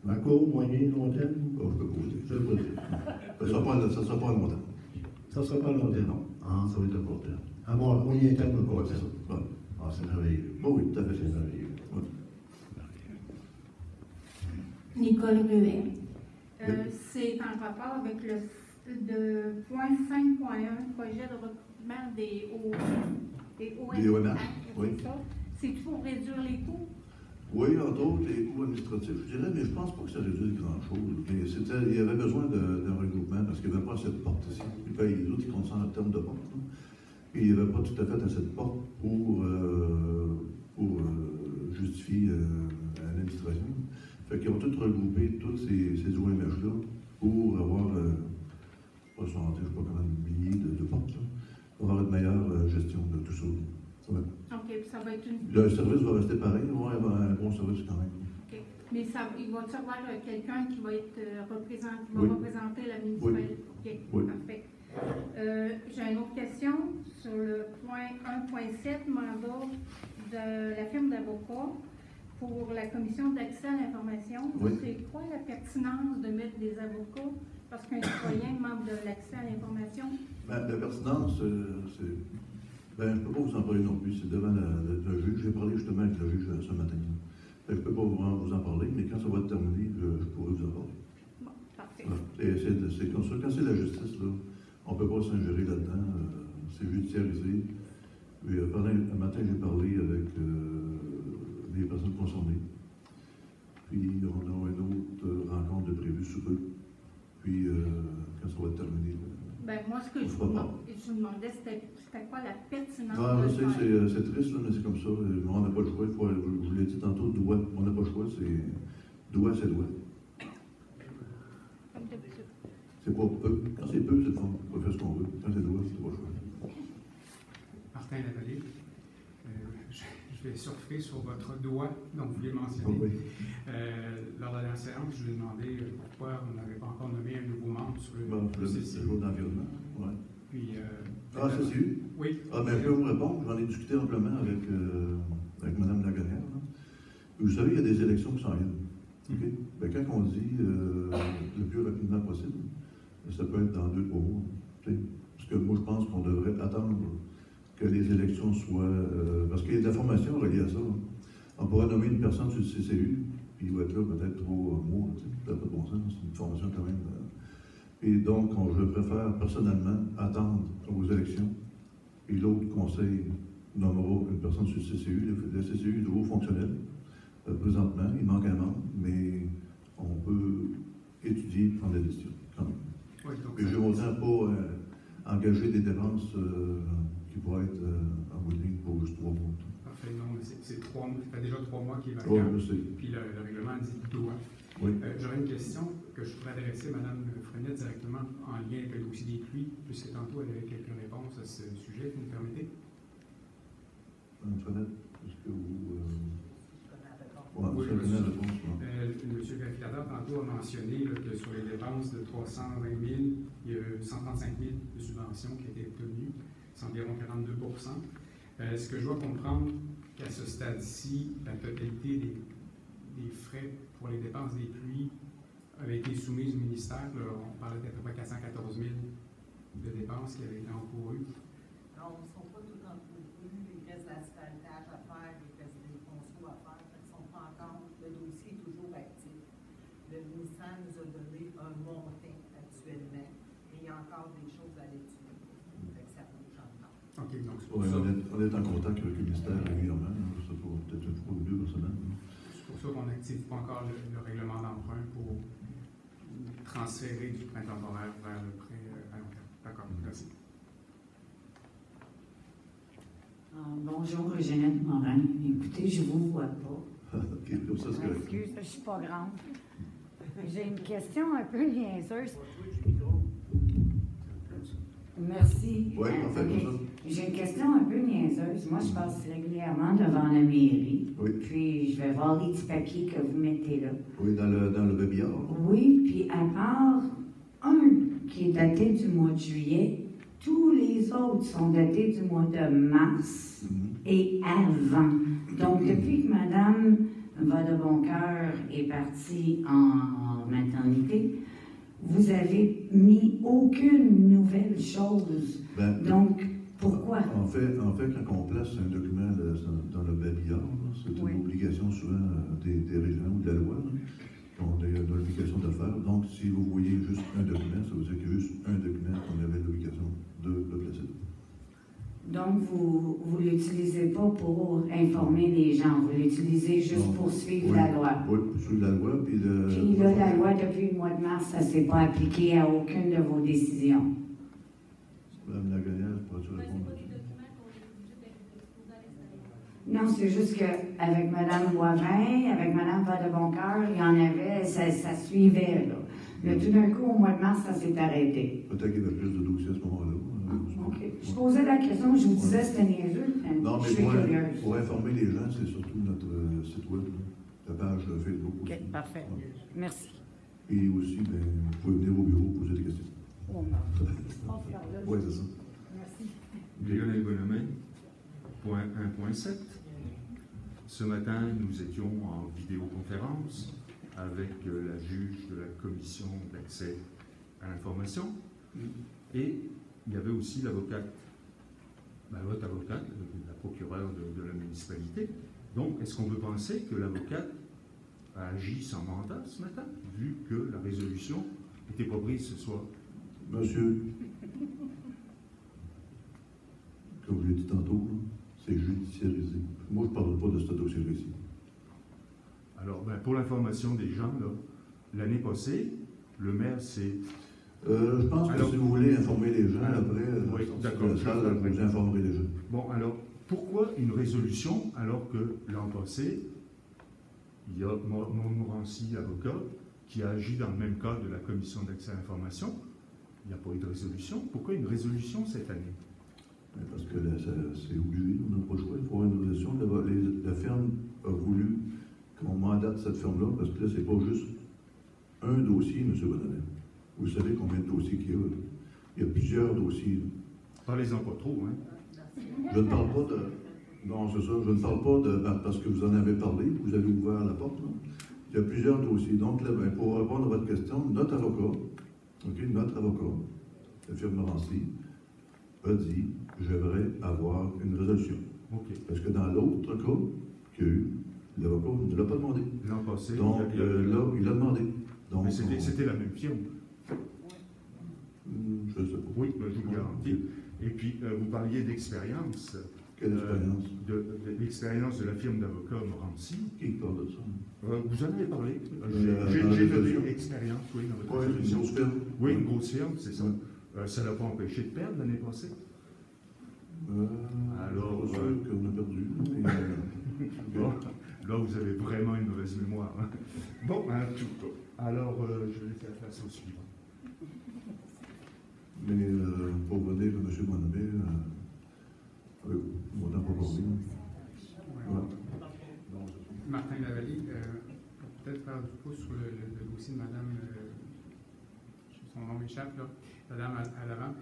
À court, moyen, long terme? Oh, je peux pas vous dire. Je peux pas dire. Ça ne sera pas à long terme. Ça ne sera pas à long terme? Non. Ah, ça va être à court terme. À moyen terme, à court C'est terme. ça. Ouais. Ah, c'est merveilleux. Bon, oui, tout à fait. C'est merveilleux. Ouais. Nicole Ruet. C'est en rapport avec le point 5.1, projet de recrutement des OMH. Des OMH, oui. C'est ça. C'est pour réduire les coûts? Oui, entre autres, les coûts administratifs, je dirais, mais je ne pense pas que ça réduise grand-chose. Mais il y avait besoin d'un regroupement parce qu'il n'y avait pas assez de portes ici. Puis ben, les autres, ils comptent ça en termes de portes. Hein. Et il n'y avait pas tout à fait assez de portes pour justifier à l'administration. Fait qu'ils ont tous regroupé tous ces OMH-là pour avoir, pas centaines, je ne sais pas combien de milliers de portes, là, pour avoir une meilleure gestion de tout ça. Ouais. OK, puis ça va être une... Le service va rester pareil, on va avoir un bon service quand même. OK. Mais il va y avoir quelqu'un qui va être Oui. représenter la municipalité? Oui. OK, Oui. parfait. J'ai une autre question sur le point 1.7, mandat de la firme d'avocats pour la commission d'accès à l'information. Oui. C'est quoi la pertinence de mettre des avocats parce qu'un citoyen membre de l'accès à l'information? Ben, la pertinence, c'est... Ben, je ne peux pas vous en parler non plus, c'est devant le juge. J'ai parlé justement avec le juge ce matin. Ben, je ne peux pas vraiment vous en parler, mais quand ça va être terminé, je pourrai vous en parler. Bon, parfait. Voilà. Et c'est comme ça. Quand c'est la justice, là, on ne peut pas s'ingérer là-dedans. C'est judiciarisé. Et, un matin, j'ai parlé avec les personnes concernées. Puis, on a une autre rencontre de prévue sous peu. Puis, quand ça va être terminé, Ben, moi, ce que je vous demandais, c'était quoi la pertinence Ah, de je sais, faire? c'est triste, là, mais c'est comme ça. On n'a pas le choix. Je vous l'ai dit tantôt, doigt. On n'a pas le choix. Doigt, c'est doigt. Comme d'habitude. C'est pas peu. Quand c'est peu, c'est le fond. On peut faire ce qu'on veut. Quand c'est doigt, c'est pas le choix. Martin Lavallée, je vais surfer sur votre doigt, dont vous l'avez mentionné. Oui. Lors de la séance, je lui ai demandé pourquoi on n'avait pas encore nommé un nouveau membre sur le Le CCI. jour d'environnement. Ouais. Puis, Ah, CCU? Oui. Ah, ben, je peux vous répondre. J'en ai discuté amplement avec Mme Lagonière. Vous savez, il y a des élections qui s'en viennent. Okay? Ben, quand on dit le plus rapidement possible, ça peut être dans 2-3 mois. Parce que moi, je pense qu'on devrait attendre que les élections soient... parce qu'il y a de la formation reliée à ça. Hein. On pourrait nommer une personne sur le CCU, puis il va être là peut-être 3 mois. Ça n'a pas de bon sens. C'est une formation quand même... Et donc, je préfère personnellement attendre aux élections. Et l'autre conseil nommera une personne sur le CCU. Le CCU est toujours fonctionnel. Présentement, il manque un membre, mais on peut étudier et prendre des décisions quand même. Oui, donc et je ne vais autant pas engager des dépenses qui pourraient être en bout de ligne pour juste 3 mois. Parfait, non, c'est 3 mois. Ça fait déjà 3 mois qu'il est Oui, vacant. je sais. Puis le règlement dit doit. Oui. J'aurais une question que je pourrais adresser à Mme Frenette directement en lien avec le dossier des pluies, puisque tantôt elle avait quelques réponses à ce sujet, vous me permettez? Mme Frenette, est-ce que vous... Oui, le monsieur le vérificateur tantôt a mentionné là, que sur les dépenses de 320 000, il y a 135 000 de subventions qui ont été obtenues, c'est environ 42 %. Est-ce que je dois comprendre qu'à ce stade-ci, la totalité des frais pour les dépenses des pluies avait été soumise au ministère? Là, on parlait d'à peu près 414 000 de dépenses qui avaient été encourues. Non, ils ne sont pas tous encourus. Il reste l'asphaltage à faire, il reste des consos à faire. Ils ne sont pas encore. Le dossier est toujours actif. Le ministère nous a donné un montant actuellement, mais il y a encore des choses à l'étude. Ça bouge encore. OK, donc c'est pour Oui, ça. on est en contact avec le ministère régulièrement. Ça peut peut-être une fois ou deux par semaine. C'est pour ça qu'on n'active pas encore le règlement d'emprunt pour transférer du prêt temporaire vers le prêt à long terme. D'accord, merci. Bonjour, Jeannette Morin. Écoutez, je ne vous vois pas. OK, comme ça, c'est correct. Excuse, je ne suis pas grande. J'ai une question un peu niaiseuse. Merci. Oui, parfait, OK. comme ça. J'ai une question un peu niaiseuse. Moi, je passe régulièrement devant la mairie. Oui. Puis, je vais voir les petits papiers que vous mettez là. Oui, dans le babillard. Oui, puis à part un qui est daté du mois de juillet, tous les autres sont datés du mois de mars et avant. Donc, depuis que Mme Vadeboncoeur est partie en maternité, vous avez mis aucune nouvelle chose. Donc, pourquoi? En fait, quand on place un document dans le babillard, c'est une obligation souvent des régions ou de la loi, qu'on a l'obligation de faire. Donc, si vous voyez juste un document, ça veut dire qu'il y a juste un document qu'on avait l'obligation de le placer. Donc, vous ne l'utilisez pas pour informer les gens, vous l'utilisez juste pour suivre la loi. Oui, pour suivre la loi. Puis là, la loi, depuis le mois de mars, ça ne s'est pas appliqué à aucune de vos décisions. Mme Lagonière, pourrais-tu répondre? Non, c'est juste qu'avec Mme Boivin, avec Mme Vadeboncoeur, il y en avait, ça suivait, là. Mais tout d'un coup, au mois de mars, ça s'est arrêté. Peut-être qu'il y avait plus de dossiers à ce moment-là. OK. Je posais la question, je vous disais, c'était niaiseux. Non, je mais suis curieuse. pour informer les gens, c'est surtout notre site web, la page Facebook aussi. OK, parfait. Merci. Et aussi, vous pouvez venir au bureau poser des questions. Oui, c'est ça. Merci. Lionel Bonhomet, point 1.7. Ce matin, nous étions en vidéoconférence avec la juge de la commission d'accès à l'information et il y avait aussi l'avocate, votre avocate, la procureure de la municipalité. Donc, est-ce qu'on peut penser que l'avocate a agi sans mandat ce matin, vu que la résolution n'était pas prise ce soir? Monsieur, comme je l'ai dit tantôt, c'est judiciarisé. Moi, je ne parle pas de ce dossier-ci. Alors, pour l'information des gens, l'année passée, le maire s'est... je pense que si vous voulez informer les gens, après, oui, d'accord, vous informerez les gens. Bon, alors, pourquoi une résolution alors que l'an passé, il y a Montmorency, avocat, qui a agi dans le même cadre de la commission d'accès à l'information? Il n'y a pas eu de résolution. Pourquoi une résolution cette année? Parce que c'est obligé, on n'a pas le choix, il faut avoir une résolution. La firme a voulu qu'on mandate cette firme-là, parce que là, c'est pas juste un dossier, M. Bonhomet. Vous savez combien de dossiers qu'il y a? Il y a plusieurs dossiers. Parlez-en pas trop, hein? Je ne parle pas de... Non, c'est ça. Je ne parle pas de... Parce que vous en avez parlé, vous avez ouvert la porte. Là. Il y a plusieurs dossiers. Donc, là, pour répondre à votre question, notre avocat, la firme Morancy, a dit « j'aimerais avoir une résolution ». Parce que dans l'autre cas qu'il y a eu, l'avocat ne l'a pas demandé. L'an passé, donc, là, il l'a demandé. Donc, mais c'était la même firme. Je ne sais pas. Oui, je vous garantis. Et puis, vous parliez d'expérience. Quelle expérience? De l'expérience de la firme d'avocats Morancy. Qui parle de ça? Vous en avez parlé. J'ai noté expérience, oui, dans votre résolution. Une grosse firme. Oui, une grosse firme, c'est ça. Ça ne l'a pas empêché de perdre l'année passée. Alors, je suis sûr qu'on a perdu. Là, vous avez vraiment une mauvaise mémoire. Hein. Bon, en tout cas. Alors, je vais laisser la place au suivant. Mais pour venir, M. Bonhomet, avec mon temps pas parlé. Voilà. Martin Lavallée, peut-être faire du pouce sur le dossier de Madame, son nom m'échappe, là, Madame à l'avant.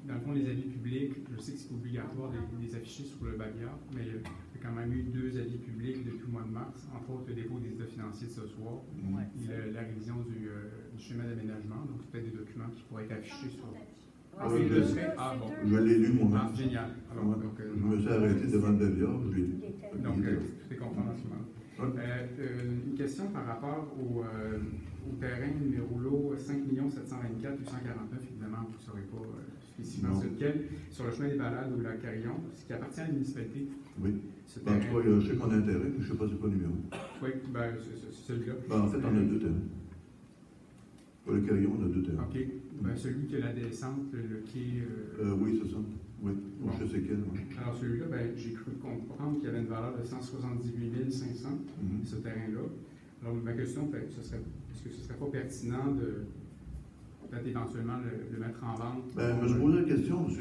Dans le fond, les avis publics, je sais que c'est obligatoire de les afficher sur le Babillard, mais il y a quand même eu 2 avis publics depuis le mois de mars, entre autres le dépôt des états financiers de ce soir, la révision du schéma d'aménagement, donc c'est peut-être des documents qui pourraient être affichés sur. Ah oui, je l'ai lu moi-même. Ah, génial. Alors, donc, je me suis arrêté devant le Babillard, je l'ai lu. Donc, tout est content en ce moment. Une question par rapport au terrain numéro lot 5 724 849, évidemment, vous ne saurez pas spécifiquement sur lequel, sur le chemin des Balades ou la Carillon, ce qui appartient à la municipalité. Oui. En tout cas, je sais qu'on a un terrain, mais je ne sais pas c'est quoi le numéro. Oui, ben, c'est celui-là. Ben, en fait, on a 2 terrains. Pour le Carillon, on a 2 terrains. OK. Ben, celui qui a la descente, le quai. Oui, c'est ça. Oui, bon. Je sais quel. Oui. Alors, celui-là, ben, j'ai cru comprendre qu'il y avait une valeur de 178 500, ce terrain-là. Alors, ma question, est-ce que ce ne serait pas pertinent de peut-être éventuellement le mettre en vente? Ben, je me suis posé la question, M.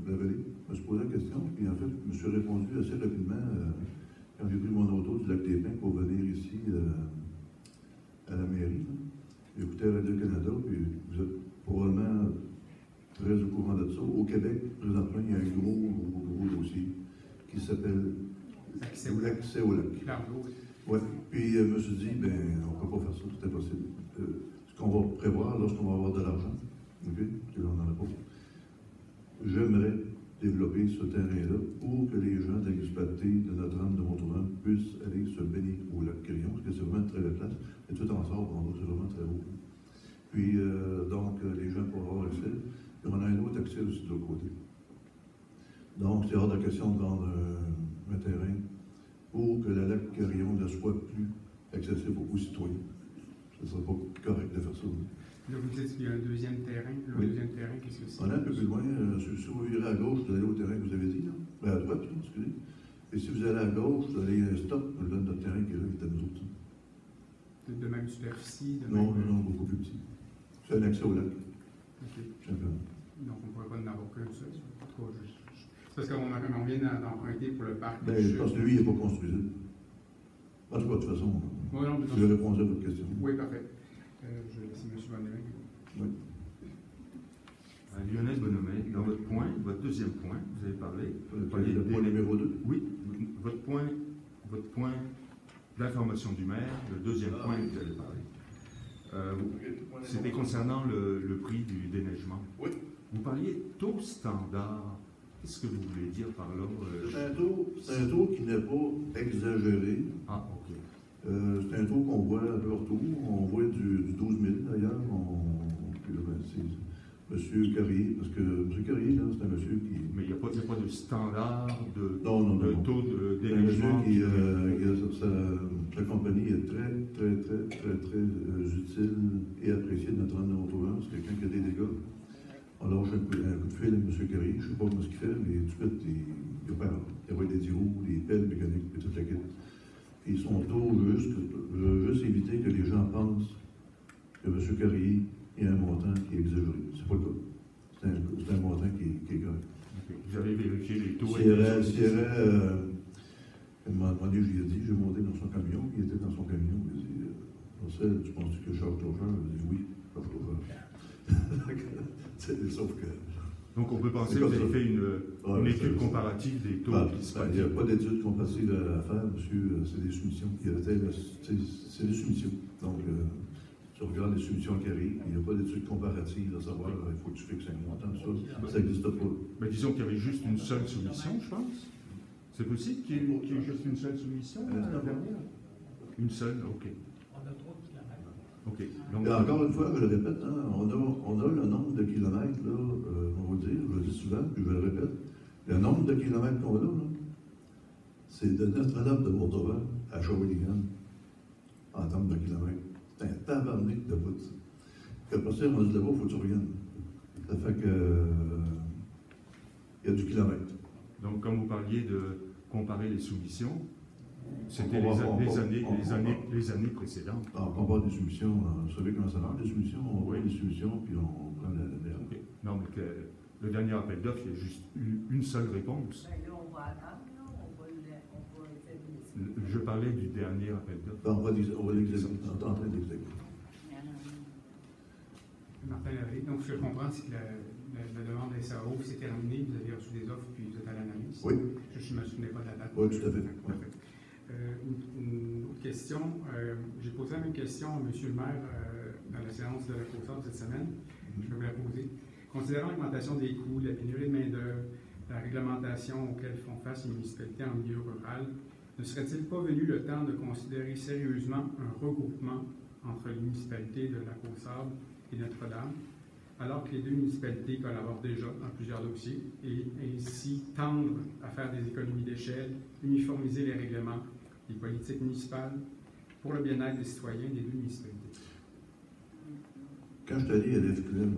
Lavallée. Je me suis posé la question, puis en fait, je me suis répondu assez rapidement quand j'ai pris mon auto du Lac des Pins pour venir ici à la mairie. J'écoutais Radio-Canada, puis vous êtes probablement très au courant de ça. Au Québec, présentement, il y a un gros dossier qui s'appelle l'accès au lac. Oui, puis je me suis dit, ben, on ne peut pas faire ça, c'est impossible. Ce qu'on va prévoir lorsqu'on va avoir de l'argent, OK, que l'on n'en a pas, j'aimerais développer ce terrain-là pour que les gens de la municipalité de Notre-Dame de Montauban puissent aller se baigner au lac Carillon, parce que c'est vraiment une très belle place. Et tout en sort, c'est vraiment très haut. Puis, donc, les gens pourront avoir accès. Puis, on a un autre accès aussi de l'autre côté. Donc, c'est hors de la question de vendre un terrain pour que le lac Carillon ne soit plus accessible aux citoyens. Ce ne serait pas correct de faire ça. Là, vous dites qu'il y a un deuxième terrain. Le deuxième terrain, qu'est-ce que c'est? On est un peu plus loin. Si vous virez à gauche, vous allez au terrain que vous avez dit, là. Ben, à droite, excusez. Et si vous allez à gauche, vous allez à un stop, je vous donne notre terrain qui est là, qui est à nous autres. De même superficie? Non, beaucoup plus petit. C'est un accès au lac. OK. Simplement. Donc, on ne pourrait pas en avoir qu'un seul. En tout cas, c'est parce qu'on vient d'emprunter pour le parc. Ben, je pense que lui, il n'est pas construit. En tout cas, de toute façon, je vais répondre à votre question. Oui, parfait. Je laisse M. Bonhomet. Oui. Lionel Bonhomet, dans votre deuxième point, vous avez parlé. Le point numéro 2? Oui, votre point d'information du maire, le deuxième point que vous avez parlé. C'était concernant le prix du déneigement. Oui. Vous parliez taux standard. Qu'est-ce que vous voulez dire par là? C'est un taux qui n'est pas exagéré. Ah, OK. C'est un taux qu'on voit à leur tour. On voit du 12 000 d'ailleurs. C'est M. Carrier, parce que M. Carrier, là, c'est un monsieur qui. Mais il n'y a pas de standard de taux de C'est un déneigement. monsieur sa compagnie est très utile et appréciée de Notre-Dame de Montauban. C'est quelqu'un qui a des dégâts. On lâche un coup de fil à M. Carrier. Je ne sais pas ce qu'il fait, mais tout de suite, il opère. Il y a des roues, des pelles mécaniques, et toute la quête. Et son taux, je veux juste éviter que les gens pensent que M. Carrier ait un montant qui est exagéré. C'est pas le cas. C'est un montant qui est correct. Okay. Vous avez vérifié les taux? S'il y avait, il m'a demandé, je lui ai dit, j'ai monté dans son camion, il était dans son camion, il dit, Marcel, tu penses que je charge ton chauffeur? Il dit, oui, je charge ton chauffeur. Sauf que... Donc on peut penser que vous avez fait une étude comparative des taux qui se il n'y a pas d'étude comparative à faire, monsieur, c'est des soumissions. C'est des soumissions. Donc, tu regardes les soumissions qui arrivent, il n'y a pas d'étude comparative à savoir, il faut que tu fixes un montant, ça n'existe pas. Mais disons qu'il y avait juste une seule soumission, je pense. C'est possible qu'il y ait juste une seule soumission l'année dernière? Une seule, OK. On a trop de kilomètres. OK. Donc, encore une fois, je le répète, hein, on a le nombre de kilomètres, là, on va dire, je le dis souvent, puis je le répète, le nombre de kilomètres qu'on a, là, c'est de Notre-Dame de Montauban à Shawinigan, en termes de kilomètres. C'est un tabarnak de bout. Après ça, on dit là-bas, il faut que tu reviennes. Ça fait que il y a du kilomètre. Donc, comme vous parliez de comparer les soumissions, C'était les années précédentes. On parle des soumissions. Vous savez comment ça marche, les soumissions? On voit les soumissions, puis on prend la meilleure. Okay. Non, mais que le dernier appel d'offres, il y a juste une seule réponse. Ben là, on va attendre, là. On va examiner. Je parlais du dernier appel d'offres. On va l'examiner. On est en train d'examiner. Martin Lavallée, donc ce que je comprends, c'est que la demande SAO s'est terminée, vous avez reçu des offres, puis vous êtes à l'analyse. Oui. Je ne me souvenais pas de la date. Oui, tout à fait. Parfait. Une autre question. J'ai posé la même question à M. le maire dans la séance de la COSAB cette semaine. Je vais vous la poser. Considérant l'augmentation des coûts, la pénurie de main-d'œuvre, la réglementation auxquelles font face les municipalités en milieu rural, ne serait-il pas venu le temps de considérer sérieusement un regroupement entre les municipalités de la COSAB et Notre-Dame, alors que les deux municipalités collaborent déjà dans plusieurs dossiers et ainsi tendre à faire des économies d'échelle, uniformiser les règlements, les politiques municipales pour le bien-être des citoyens des deux municipalités? Quand je suis allé à l'FQM,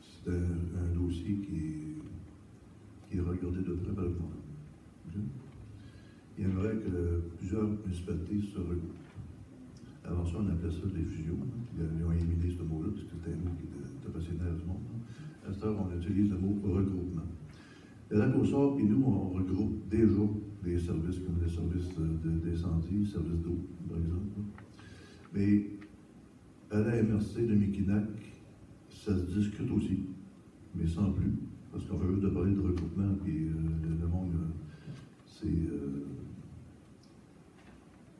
c'était un dossier qui est regardé de près par le gouvernement. Il aimerait que plusieurs municipalités se regroupent. Avant ça, on appelait ça des fusions. Ils ont éliminé ce mot-là, parce que c'était un mot qui était passionné à tout le monde. À cette heure, on utilise le mot regroupement. Et là, au sort, puis nous, on regroupe déjà des services comme les services d'incendie, services d'eau, par exemple. Mais à la MRC de Miquinac, ça se discute aussi, mais sans plus. Parce qu'on veut juste de parler de regroupement, puis le monde, c'est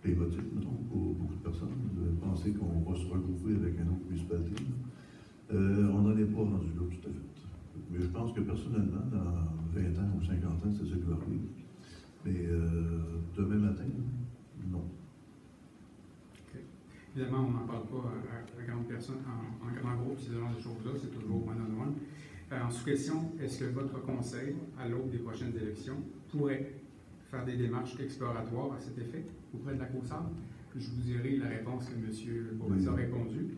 émotif, mettons, pour beaucoup de personnes, de penser qu'on va se regrouper avec un autre municipalité. On n'en est pas rendu là, tout à fait. Mais je pense que personnellement, dans 20 ans ou 50 ans, c'est ça qui va arriver. Mais demain matin, non. Okay. Évidemment, on n'en parle pas à grande personne, en grand groupe, ces genre de choses-là, c'est toujours one-on-one. En sous-question, est-ce que votre conseil, à l'aube des prochaines élections, pourrait faire des démarches exploratoires à cet effet auprès de la COSAB? Je vous dirai la réponse que M. Bourassa a répondu.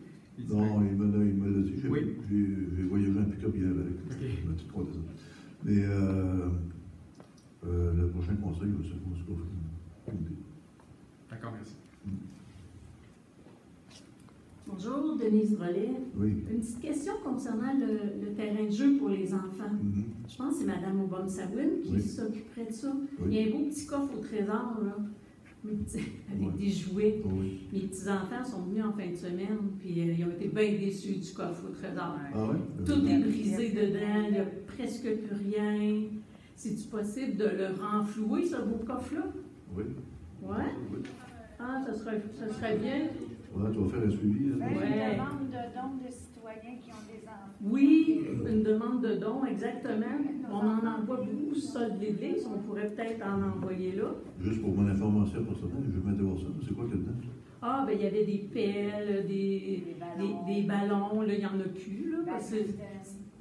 Non, il me l'a dit. J'ai voyagé un pick-up hier avec. Okay. Je me suis compté ça. Mais le prochain conseil, c'est quoi ce qu'on fait? D'accord, merci. Bonjour, Denise Drolet. Oui. Une petite question concernant le terrain de jeu pour les enfants. Je pense que c'est Mme Obama-Sawin qui s'occuperait de ça. Il y a un beau petit coffre au trésor, là, avec des jouets. Mes petits-enfants sont venus en fin de semaine, puis ils ont été bien déçus du coffre au trésor. Tout est brisé dedans, il n'y a presque plus rien. C'est-tu possible de le renflouer, ce beau coffre-là? Oui. Ouais? Ah, ça serait bien. Ouais, tu vas faire un suivi. Une demande de dons de citoyens qui ont des enfants. Oui, une demande de dons, exactement. On en envoie beaucoup sur de l'Église. On pourrait peut-être en envoyer là. Juste pour mon information personnelle, je vais mettre voir ça. C'est quoi qu'il y a dedans? Ah, bien, il y avait des pelles, des ballons. Là, il n'y en a plus. Là, parce que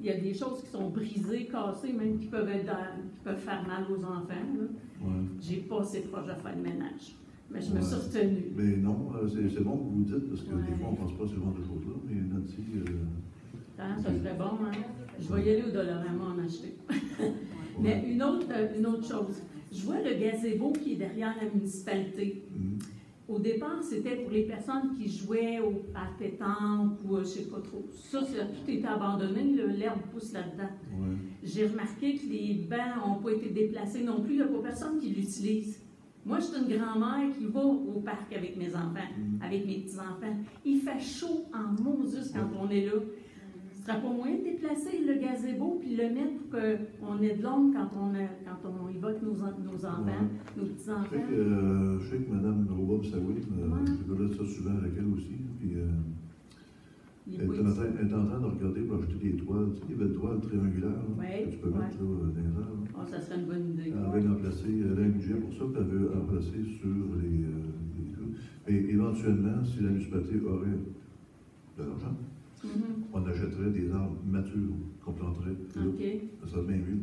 il y a des choses qui sont brisées, cassées, même qui peuvent faire mal aux enfants. Ouais. J'ai pas assez proche à faire le ménage. Mais je me suis retenue. Mais non, c'est bon que vous dites, parce que des fois, on ne pense pas à ce genre de choses-là. Mais Nancy. Ça serait bon, hein? Je vais y aller au Dollarama en acheter. Mais une autre chose. Je vois le gazebo qui est derrière la municipalité. Au départ, c'était pour les personnes qui jouaient à pétanque ou je ne sais pas trop. Ça, tout était abandonné, l'herbe pousse là-dedans. J'ai remarqué que les bancs n'ont pas été déplacés non plus. Il n'y a pas personne qui l'utilise. Moi, je suis une grand-mère qui va au parc avec mes enfants, avec mes petits-enfants. Il fait chaud en Moses quand on est là. Ce ne sera pas moyen de déplacer le gazebo puis le mettre pour qu'on ait de l'ombre quand on y va avec nos enfants, nos petits-enfants. Je sais que Mme Obama-Sawin, je regarde ça souvent avec elle aussi. Puis, elle est en train de regarder pour acheter des toiles. Tu sais, des belles toiles triangulaires que tu peux mettre là, dans les airs. Oh, ça serait une bonne idée. Elle a un budget pour ça, puis elle veut en placer sur les trucs. Et éventuellement, si la municipalité aurait de l'argent, on achèterait des arbres matures qu'on planterait. Ça serait bien mieux.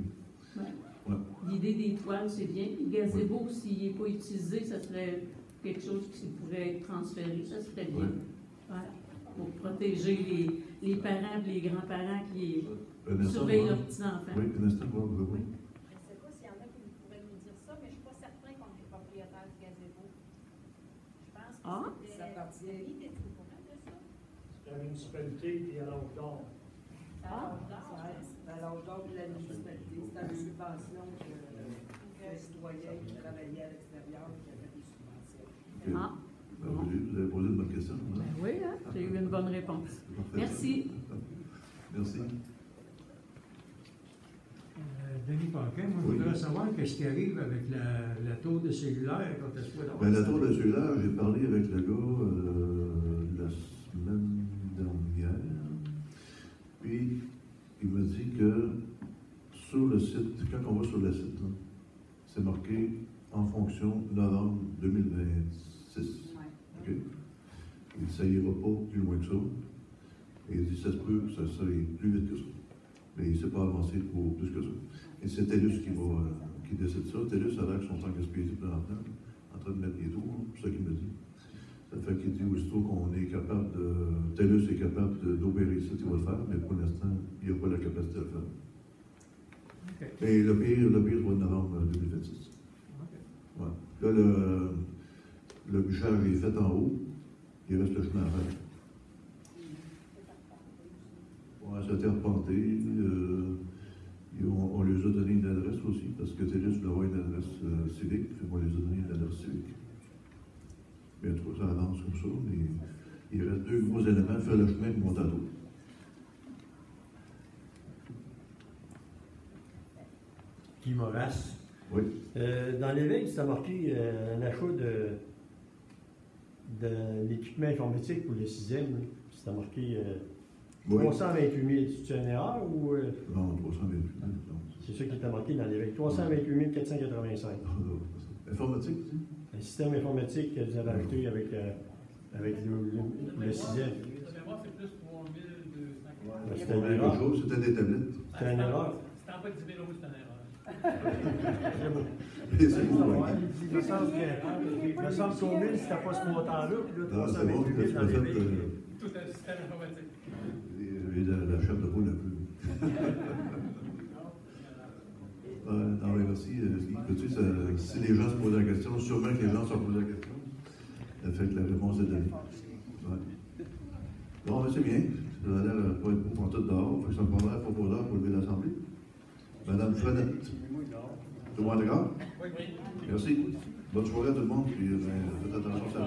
L'idée des toiles, c'est bien. Le gazebo, s'il n'est pas utilisé, ça serait quelque chose qui pourrait être transféré. Ça serait bien. Pour protéger les parents et les grands-parents qui surveillent leurs petits-enfants. Oui, un instant, Je ne sais pas s'il y en a qui pourraient nous dire ça, mais je ne suis pas certain qu'on est propriétaire du gazebo. Ah? Ça appartient La municipalité et à l'âge d'or. à l'âge d'or de la municipalité. C'est une subvention que les citoyens qui travaillaient à l'extérieur qui avaient des subventions. Ah. Ben, vous avez posé une bonne question. Hein? Ben oui, hein? J'ai eu une bonne réponse. Merci. Merci. Denis Paquin, moi, je voudrais savoir qu'est-ce qui arrive avec la tour de cellulaire quand elle soit dans La tour de cellulaire, j'ai parlé avec le gars la semaine dernière. Puis, il m'a dit que sur le site, quand on va sur le site, là, c'est marqué en fonction novembre 2026. OK? Il dit ça ira pas plus loin que ça. Et il dit ça se peut que ça aille plus vite que ça. Mais il ne s'est pas avancé pour plus que ça. Et c'est TELUS qui décide ça. TELUS, a l'air qu'ils sont en gaspillage présentement, en train de mettre les tours, c'est ça qu'il me dit. Ça fait qu'il dit aussitôt qu'on est capable de. TELUS est capable d'opérer ça, il va le faire, mais pour l'instant, il n'y a pas la capacité de le faire. Okay. Mais le pire, c'est au mois de novembre 2026. Okay. Ouais. Là, le bûchage est fait en haut, il reste le chemin à faire. Ouais, ça a été repenté. On leur a donné une adresse aussi, parce que TELUS doit avoir une adresse civique, puis on leur a donné une adresse civique. Bien sûr, ça avance comme ça, mais il reste deux gros éléments, faire le chemin et monter à l'eau. Guy Moras. Oui. Dans l'éveil, c'est marqué un achat de l'équipement informatique pour le 6e. C'est marqué Oui. 328 000. C'est une erreur ou. Non, 328 000. C'est ça qui était marqué dans l'éveil. 328 485. Informatique, tu sais? Un système informatique que vous avez ajouté avec le 6e. C'est plus 3 200. C'était une erreur. C'était des tablettes. C'était une erreur. C'était en bas de 10 000 €, c'est une erreur. C'est bon. C'est bon, oui. Il me semble que qu'au 1000, c'était pas ce montant-là, puis là, 328 000 dans l'éveil. Tout un système informatique. Et la chape de poule un peu. Non, mais merci. Peux-tu, si les gens se posent la question, sûrement que les gens se posent la question. Ça fait que la réponse est donnée. Ouais. Bon, mais c'est bien. Ça a l'air pas être beau en tout dehors. Fait que ça me prendra pas pour l'heure pour lever l'Assemblée. Madame Frenette. Tout le monde est d'accord? Oui. Merci. Bonne soirée à tout le monde. Puis, faites attention à ça.